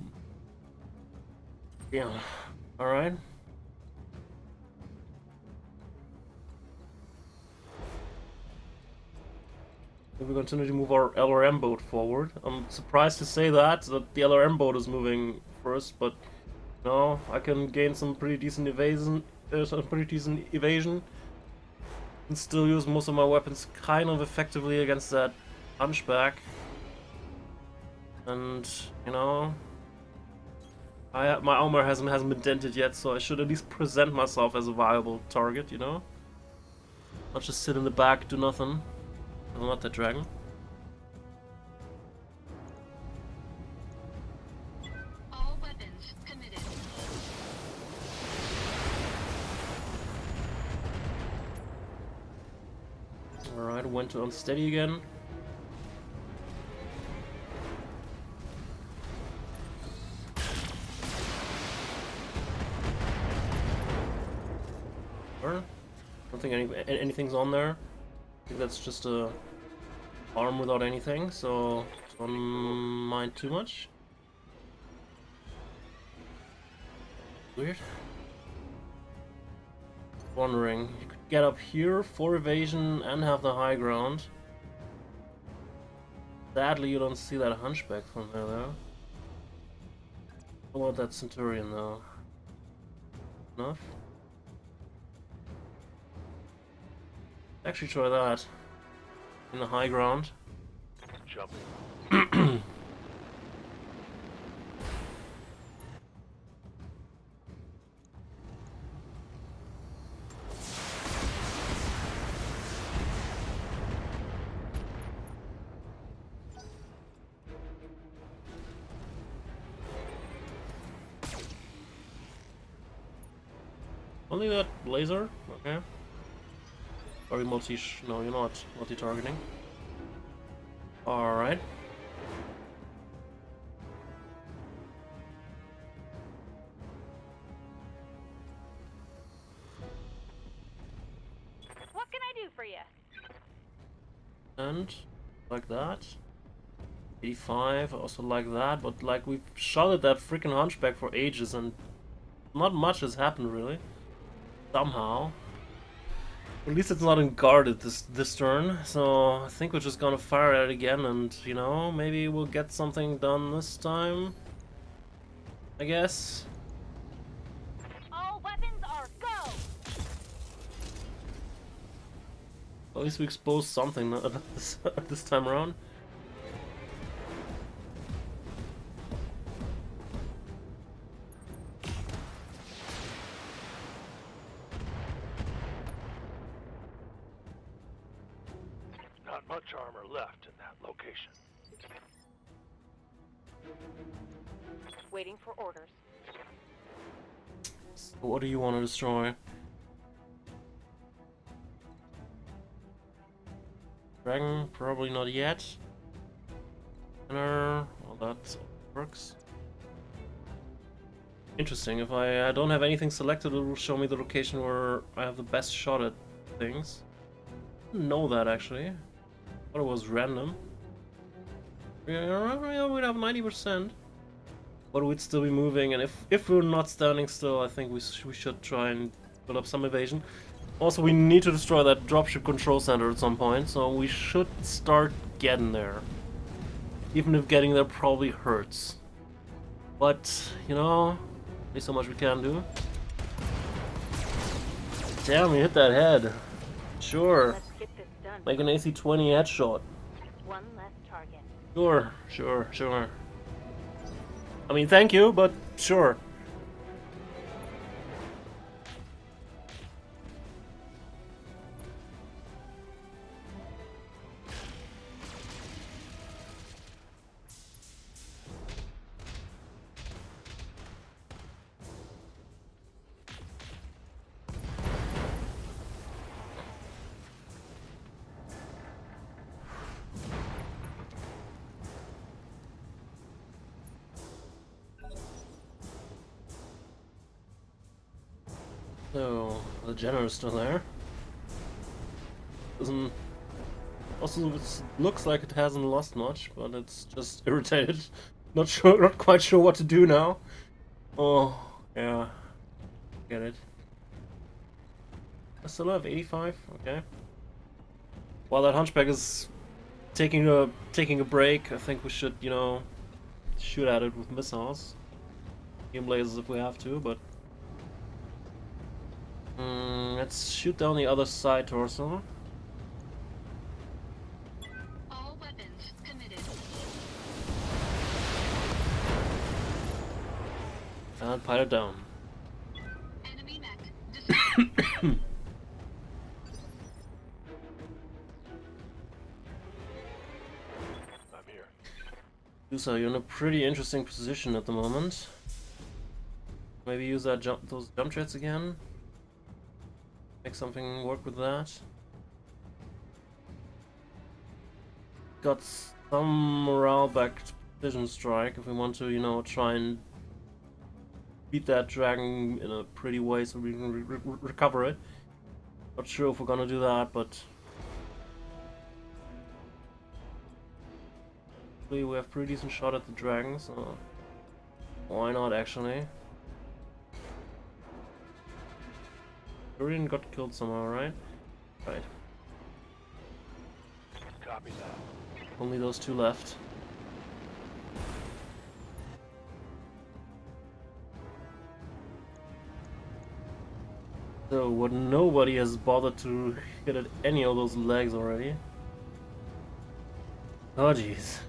S1: Yeah. Alright. We continue to move our LRM boat forward. I'm surprised to say that the LRM boat is moving first, but no, I can gain some pretty decent evasion, and still use most of my weapons kind of effectively against that hunchback. And you know, my armor hasn't been dented yet, so I should at least present myself as a viable target. You know, not just sit in the back, do nothing. I'm not that dragon.
S4: All weapons committed.
S1: Alright, went to unsteady again. Don't think anything's on there. I think that's just a arm without anything, so don't mind too much. Weird. Wondering, you could get up here for evasion and have the high ground. Sadly, you don't see that hunchback from there, though. What about that Centurion, though? Enough? Actually, try that. In the high ground.
S6: Jumping.
S1: Only that laser? Okay. Are you no, you're not multi-targeting. Alright.
S5: What can I do for you?
S1: And like that. 85, also like that, but like we've shot at that freaking hunchback for ages and not much has happened really. Somehow. At least it's not unguarded this turn, so I think we're just gonna fire at it again and, you know, maybe we'll get something done this time. I guess.
S5: All weapons are go!
S1: At least we exposed something this time around.
S6: Not much armor left in that location.
S5: Waiting for orders.
S1: So what do you want to destroy? Dragon? Probably not yet. Well, that works. Interesting, if I don't have anything selected, it will show me the location where I have the best shot at things. I didn't know that actually. Thought it was random. Yeah, we'd have 90%. But we'd still be moving, and if we're not standing still, I think we should try and build up some evasion. Also, we need to destroy that dropship control center at some point, so we should start getting there. Even if getting there probably hurts. But, you know, there's so much we can do. Damn, we hit that head. Sure.
S5: Let's get this done.
S1: Make an AC-20 headshot.
S5: One less target.
S1: Sure. I mean, thank you, but sure. So, the generator's still there. Doesn't... Also, it looks like it hasn't lost much, but it's just irritated. Not quite sure what to do now. Oh, yeah. Get it. I still have 85, okay. While that hunchback is taking a break, I think we should, you know, shoot at it with missiles. Game lasers if we have to, but let's shoot down the other side torso.
S4: All weapons committed.
S1: And pilot down.
S4: Enemy mech destroyed.
S6: I'm here.
S1: Usa, you're in a pretty interesting position at the moment. Maybe use those jump jets again. Make something work with that. Got some morale back to precision strike if we want to, you know, try and beat that dragon in a pretty way so we can recover it. Not sure if we're gonna do that, but we have pretty decent shot at the dragon, so why not actually? Dorian got killed somehow, right? Right.
S6: Copy that.
S1: Only those two left. So, what nobody has bothered to hit at any of those legs already. Oh jeez.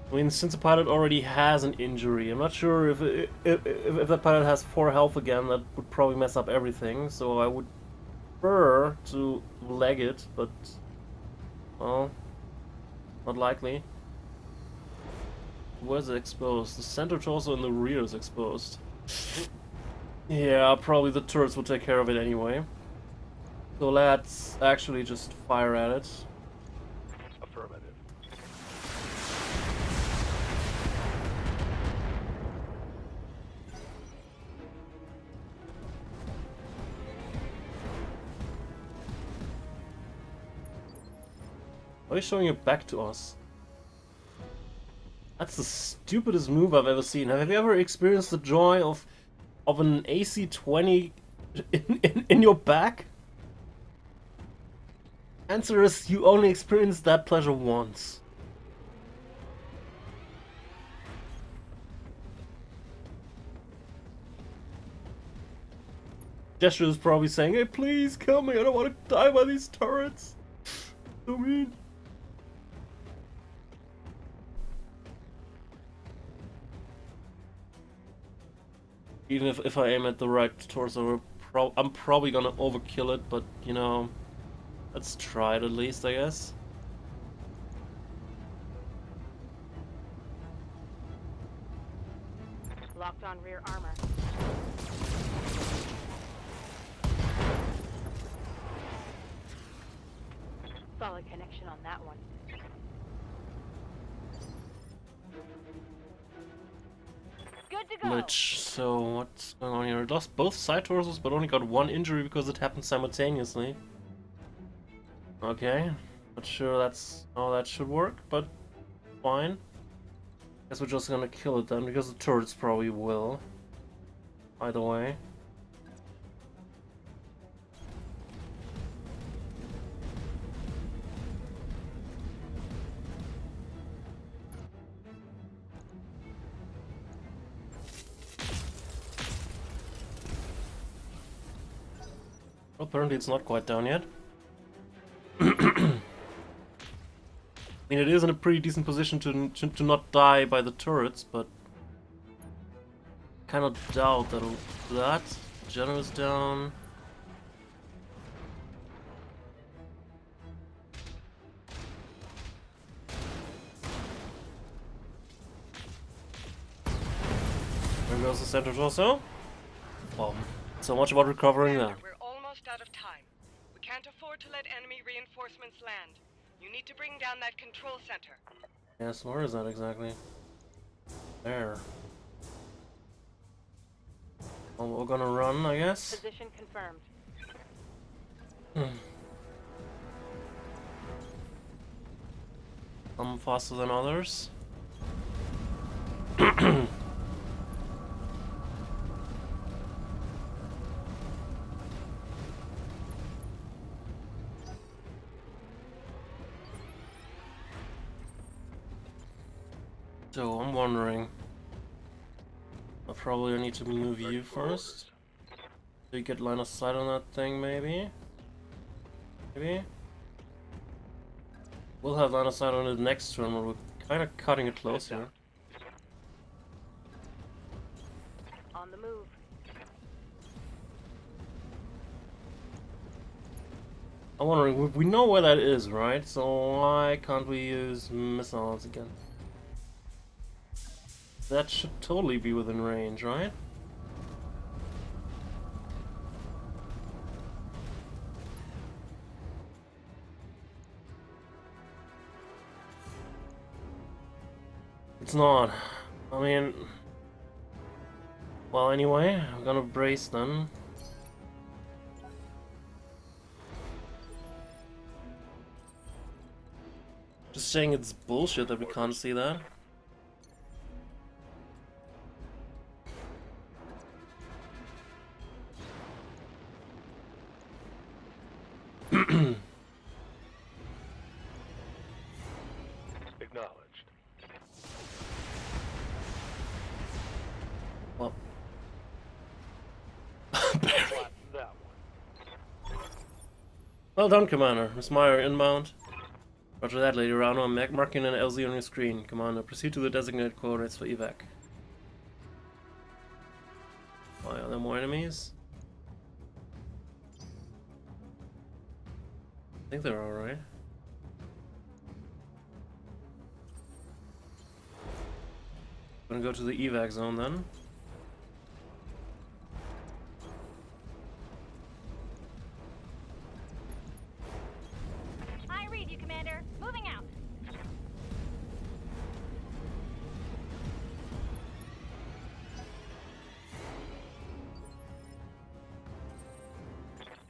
S1: I mean, since the pilot already has an injury, I'm not sure if the pilot has 4 health again, that would probably mess up everything. So I would prefer to leg it, but well, not likely. Where's it exposed? The center torso and the rear is exposed. Yeah, probably the turrets will take care of it anyway. So let's actually just fire at it.
S6: Affirmative.
S1: Why are you showing it back to us? That's the stupidest move I've ever seen. Have you ever experienced the joy of an AC-20 in your back? Answer is you only experienced that pleasure once. Gesture is probably saying, "Hey, please kill me! I don't want to die by these turrets." So mean. Even if I aim at the right torso, I'm probably gonna overkill it, but you know, let's try it at least, I guess.
S5: Locked on rear armor. Solid connection on that one. Good to go.
S1: Which, so what's going on here? I lost both side torsos, but only got one injury because it happened simultaneously. Okay, not sure that's how that should work, but fine. Guess we're just gonna kill it then, because the turrets probably will. Either way. Apparently it's not quite down yet. I mean, it is in a pretty decent position to not die by the turrets, but kind of doubt that'll do that. General's down. There goes the center torso. Well, so much about recovering that.
S2: We're almost out of time. We can't afford to let enemy reinforcements land. You need to bring down that control center.
S1: Yes, where is that exactly? There. Well, we're gonna run, I guess.
S5: Position confirmed.
S1: Some faster than others. So I'm wondering. I probably need to move you first. So you get line of sight on that thing, maybe? Maybe? We'll have line of sight on the next turn, but we're kind of cutting it close here.
S5: On the move.
S1: I'm wondering, we know where that is, right? So why can't we use missiles again? That should totally be within range, right? It's not. I mean... Well, anyway, I'm gonna brace then. Just saying it's bullshit that we can't see that.
S6: Acknowledged.
S1: Well.
S6: Flatten that one.
S1: Well done, Commander. Miss Meyer inbound. Roger that, Lady Rano. I'm marking an LZ on your screen. Commander, proceed to the designated coordinates for evac. Why, are there more enemies? I think they're alright. Gonna go to the evac zone then.
S5: I read you, Commander. Moving out.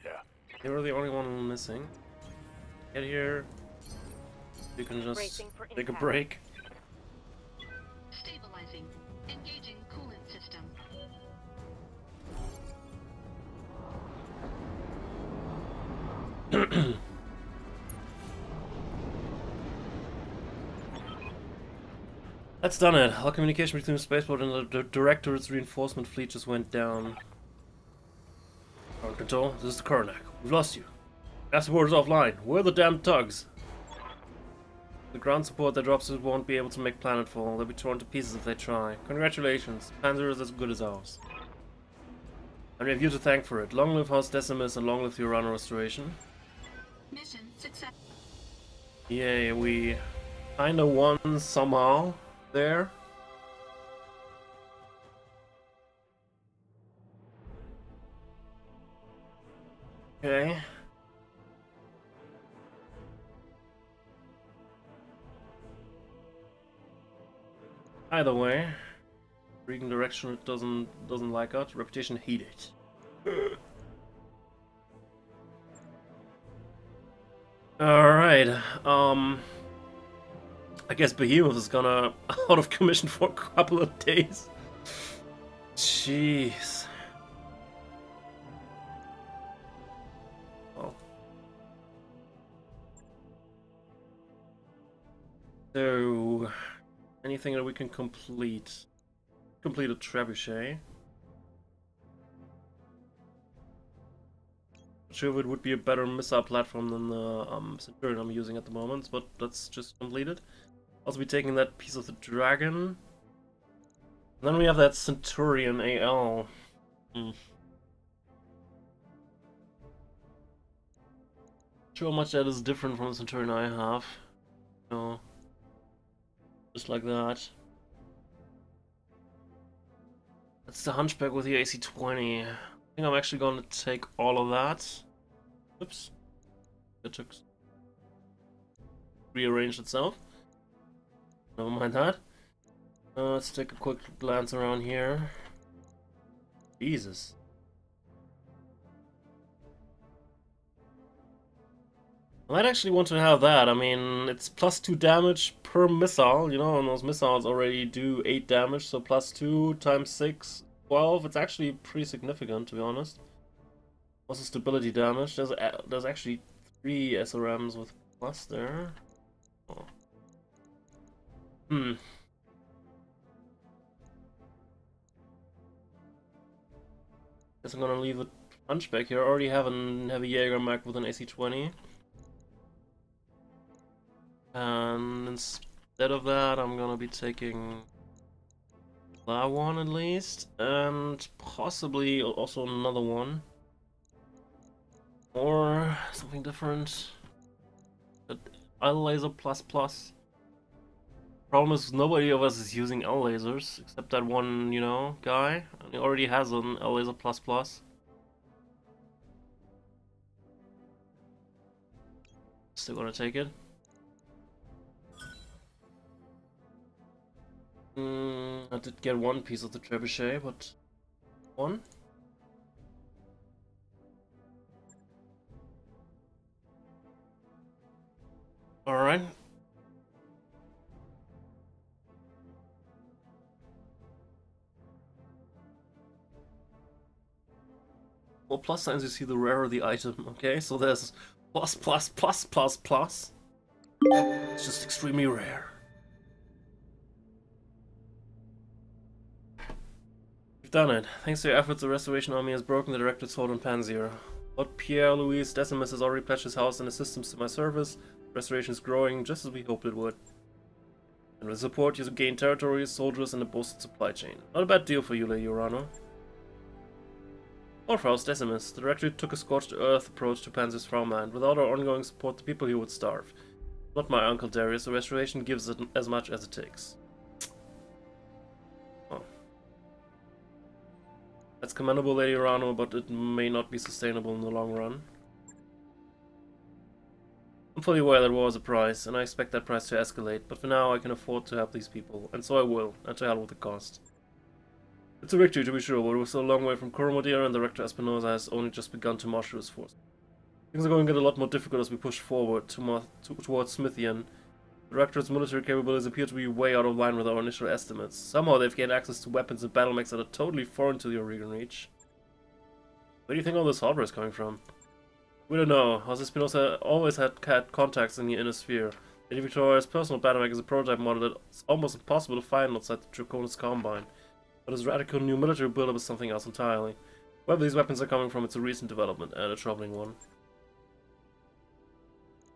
S6: Yeah.
S1: They were the only one missing. Get here. You can just
S5: Bracing for
S1: take a
S5: impact.
S1: break. That's done it. All communication between the spaceport and the Directorate's reinforcement fleet just went down. Ground control, this is the Karnak. We've lost you. Gas support is offline. Where are the damn tugs? The ground support that drops it won't be able to make planetfall. They'll be torn to pieces if they try. Congratulations. Panzyr is as good as ours. And we have you to thank for it. Long live House Decimus and long live the Urano Restoration.
S4: Mission success.
S1: Yay, we kinda won somehow there. Okay. Either way, Regan Directorate doesn't like us. Reputation hate it. Alright, I guess Behemoth is gonna out of commission for a couple of days. Jeez. Well. So, anything that we can complete? Complete a trebuchet. Not sure if it would be a better missile platform than the Centurion I'm using at the moment, but let's just complete it. Also be taking that piece of the dragon. And then we have that Centurion AL. Sure how much that is different from the Centurion I have. No. Just like that. That's the Hunchback with the AC-20. I think I'm actually going to take all of that. Oops. It took... rearranged itself. Never mind that. Let's take a quick glance around here. Jesus. I might actually want to have that. I mean, it's +2 damage per missile, you know, and those missiles already do 8 damage, so +2 times 6, 12. It's actually pretty significant, to be honest. Also stability damage. There's actually 3 SRMs with plus there. Oh. Guess I'm gonna leave the Hunchback here. I already have a heavy Jaeger mech with an AC-20. And instead of that, I'm gonna be taking that one at least, and possibly also another one. Or something different. L laser plus plus. Problem is nobody of us is using L lasers except that one, you know, guy. And he already has an L laser plus plus. Still gonna take it. I did get one piece of the trebuchet, but one. Alright. Well, plus signs you see the rarer the item, okay? So there's plus, plus, plus, plus, plus. It's just extremely rare. We've done it. Thanks to your efforts, the Restoration Army has broken the Director's hold on Panzyr. Lord Pierre-Louis Decimus has already pledged his house and his systems to my service. Restoration is growing just as we hoped it would. And with support, you gain territories, soldiers, and a boosted supply chain. Not a bad deal for you, Lady Urano. Or for House Decimus, the Directorate took a scorched-earth approach to Panzyr's farmland. Without our ongoing support, the people here would starve. Not my Uncle Darius, the Restoration gives it as much as it takes. Oh. That's commendable, Lady Urano, but it may not be sustainable in the long run. I'm fully aware that war is a price, and I expect that price to escalate, but for now I can afford to help these people, and so I will, and to hell with the cost. It's a victory to be sure, but we're still a long way from Coromodere, and Director Espinosa has only just begun to marshal his force. Things are going to get a lot more difficult as we push forward towards Smithian. The Directorate's military capabilities appear to be way out of line with our initial estimates. Somehow they've gained access to weapons and BattleMechs that are totally foreign to the Oregon Reach. Where do you think all this hardware is coming from? We don't know. Jose Spinoza always had contacts in the inner sphere. Lady Victoria's personal BattleMech is a prototype model that's almost impossible to find outside the Draconis Combine. But his radical new military buildup is something else entirely. Wherever these weapons are coming from, it's a recent development, and a troubling one.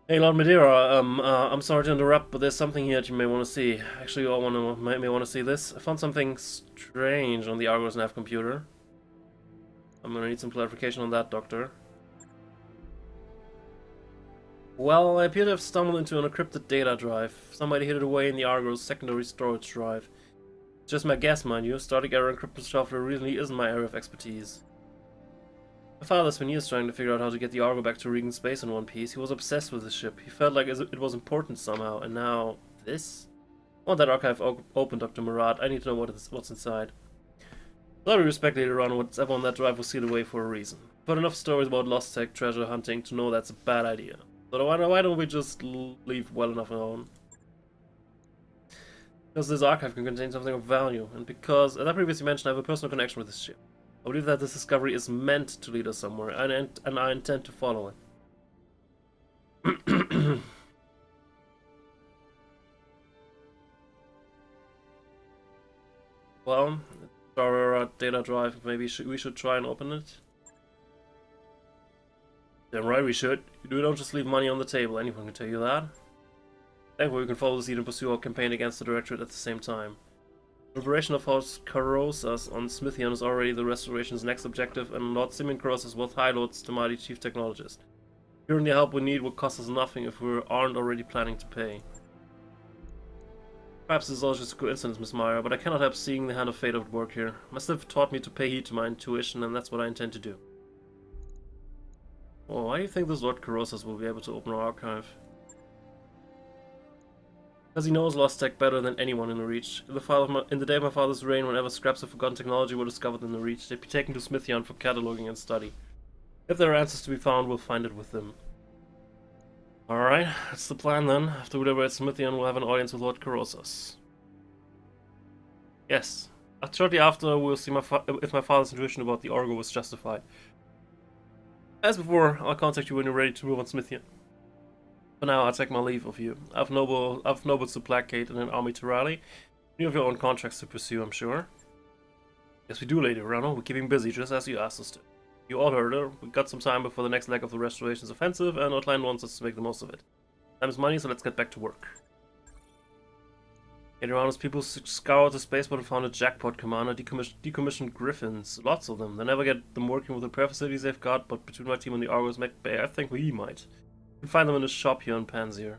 S1: Hey Lord Madeira, I'm sorry to interrupt, but there's something here that you may want to see. Actually, you all may want to see this. I found something strange on the Argos nav computer. I'm gonna need some clarification on that, Doctor. Well, I appear to have stumbled into an encrypted data drive. Somebody hid it away in the Argos secondary storage drive. It's just my guess, mind you. Static error encrypted software really isn't my area of expertise. My father spent years trying to figure out how to get the Argo back to Regan space in one piece. He was obsessed with the ship. He felt like it was important somehow, and now this? I want that archive open, Dr. Murat. I need to know what's inside. With all due respect, later on, whatever on that drive was sealed away for a reason. I've heard enough stories about lost tech treasure hunting to know that's a bad idea. So why don't we just leave well enough alone? Because this archive can contain something of value, and because, as I previously mentioned, I have a personal connection with this ship. I believe that this discovery is meant to lead us somewhere, and I intend to follow it. Well, our data drive, maybe we should try and open it. Damn right we should. We don't just leave money on the table, anyone can tell you that. Thankfully we can follow the lead and pursue our campaign against the Directorate at the same time. The liberation of House Carosas on Smithian is already the Restoration's next objective, and Lord Simeon Carosas will High Lords the mighty Chief Technologist. Securing the help we need will cost us nothing if we aren't already planning to pay. Perhaps this is all just a coincidence, Miss Meyer, but I cannot help seeing the hand of fate at work here. Must have taught me to pay heed to my intuition, and that's what I intend to do. Oh, why do you think this Lord Carosas will be able to open our archive? Because he knows lost tech better than anyone in the Reach. In the day of my father's reign, whenever scraps of forgotten technology were discovered in the Reach, they'd be taken to Smithian for cataloging and study. If there are answers to be found, we'll find it with them. Alright, that's the plan then. After we liberate Smithian, we'll have an audience with Lord Carosas. Yes. Shortly after, we'll see if my father's intuition about the Argo was justified. As before, I'll contact you when you're ready to move on Smithian. For now, I'll take my leave of you. I've nobles to placate and an army to rally. You have your own contracts to pursue, I'm sure. Yes, we do, Lady Rano. We're keeping busy, just as you asked us to. You all heard her. We've got some time before the next leg of the Restoration's offensive, and Outline wants us to make the most of it. Time is money, so let's get back to work. Lady Rano's people scoured the spaceport and found a jackpot commander, decommissioned griffins. Lots of them. They never get them working with the repair facilities they've got, but between my team and the Argos Mech Bay, I think we might. You can find them in a shop here in Panzyr.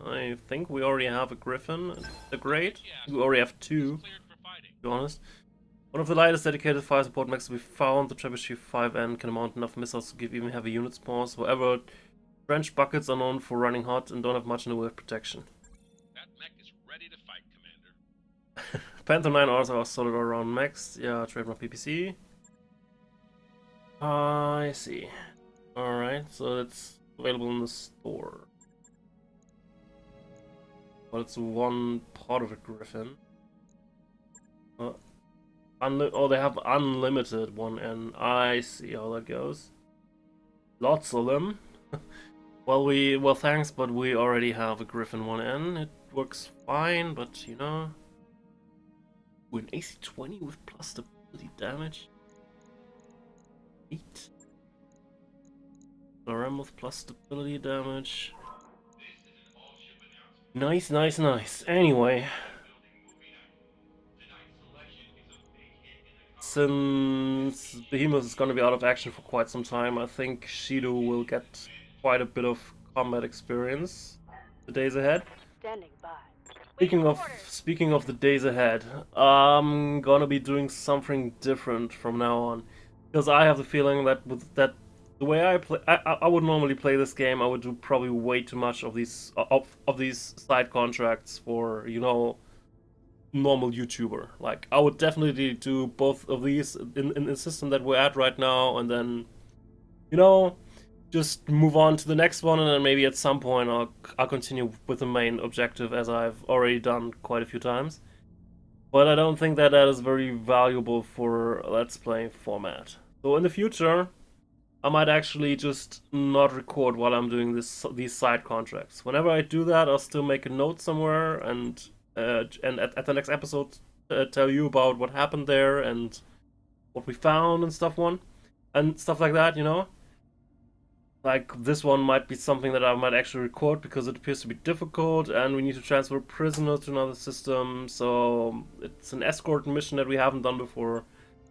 S1: I think we already have a Griffin. The Great. We already have two, to be honest. One of the lightest dedicated fire support mechs we found, the Trebuchet 5N, can mount enough missiles to give even heavy units pause. However, trench buckets are known for running hot and don't have much in the way of protection.
S7: That mech is ready to fight, Commander.
S1: Panther 9 also are solid all-around mechs. Yeah, trademark PPC. I see. Alright, so it's available in the store. Well, it's one part of a Griffin. Oh, they have unlimited 1N. I see how that goes. Lots of them. Well, thanks, but we already have a Griffin 1N. It works fine, but you know, with an AC-20 with plus stability damage. 8. RM with plus stability damage. Nice, nice, nice. Anyway. Since Behemoth is going to be out of action for quite some time, I think Shido will get quite a bit of combat experience the days ahead.
S5: Standing by.
S1: Speaking of the days ahead, I'm gonna be doing something different from now on, because I have the feeling that with that the way I play, I would normally play this game, I would do probably way too much of these side contracts for, you know, normal YouTuber. Like, I would definitely do both of these in the system that we're at right now, and then, you know, just move on to the next one, and then maybe at some point I'll continue with the main objective, as I've already done quite a few times. But I don't think that is very valuable for a Let's Play format. So in the future, I might actually just not record while I'm doing these side contracts. Whenever I do that, I'll still make a note somewhere and at the next episode tell you about what happened there and what we found and stuff like that, you know? Like, this one might be something that I might actually record because it appears to be difficult and we need to transfer a prisoner to another system, so it's an escort mission that we haven't done before.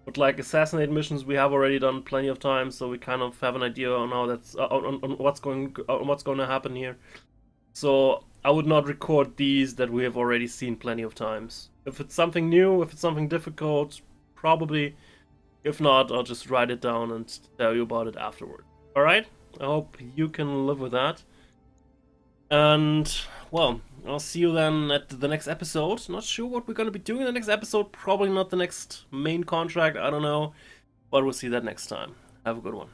S1: But like assassinate missions we have already done plenty of times, so we kind of have an idea on how that's on what's going to happen here. So I would not record these that we have already seen plenty of times. If it's something new, if it's something difficult, probably. If not, I'll just write it down and tell you about it afterward. Alright? I hope you can live with that. And, well, I'll see you then at the next episode. Not sure what we're going to be doing in the next episode. Probably not the next main contract, I don't know. But we'll see that next time. Have a good one.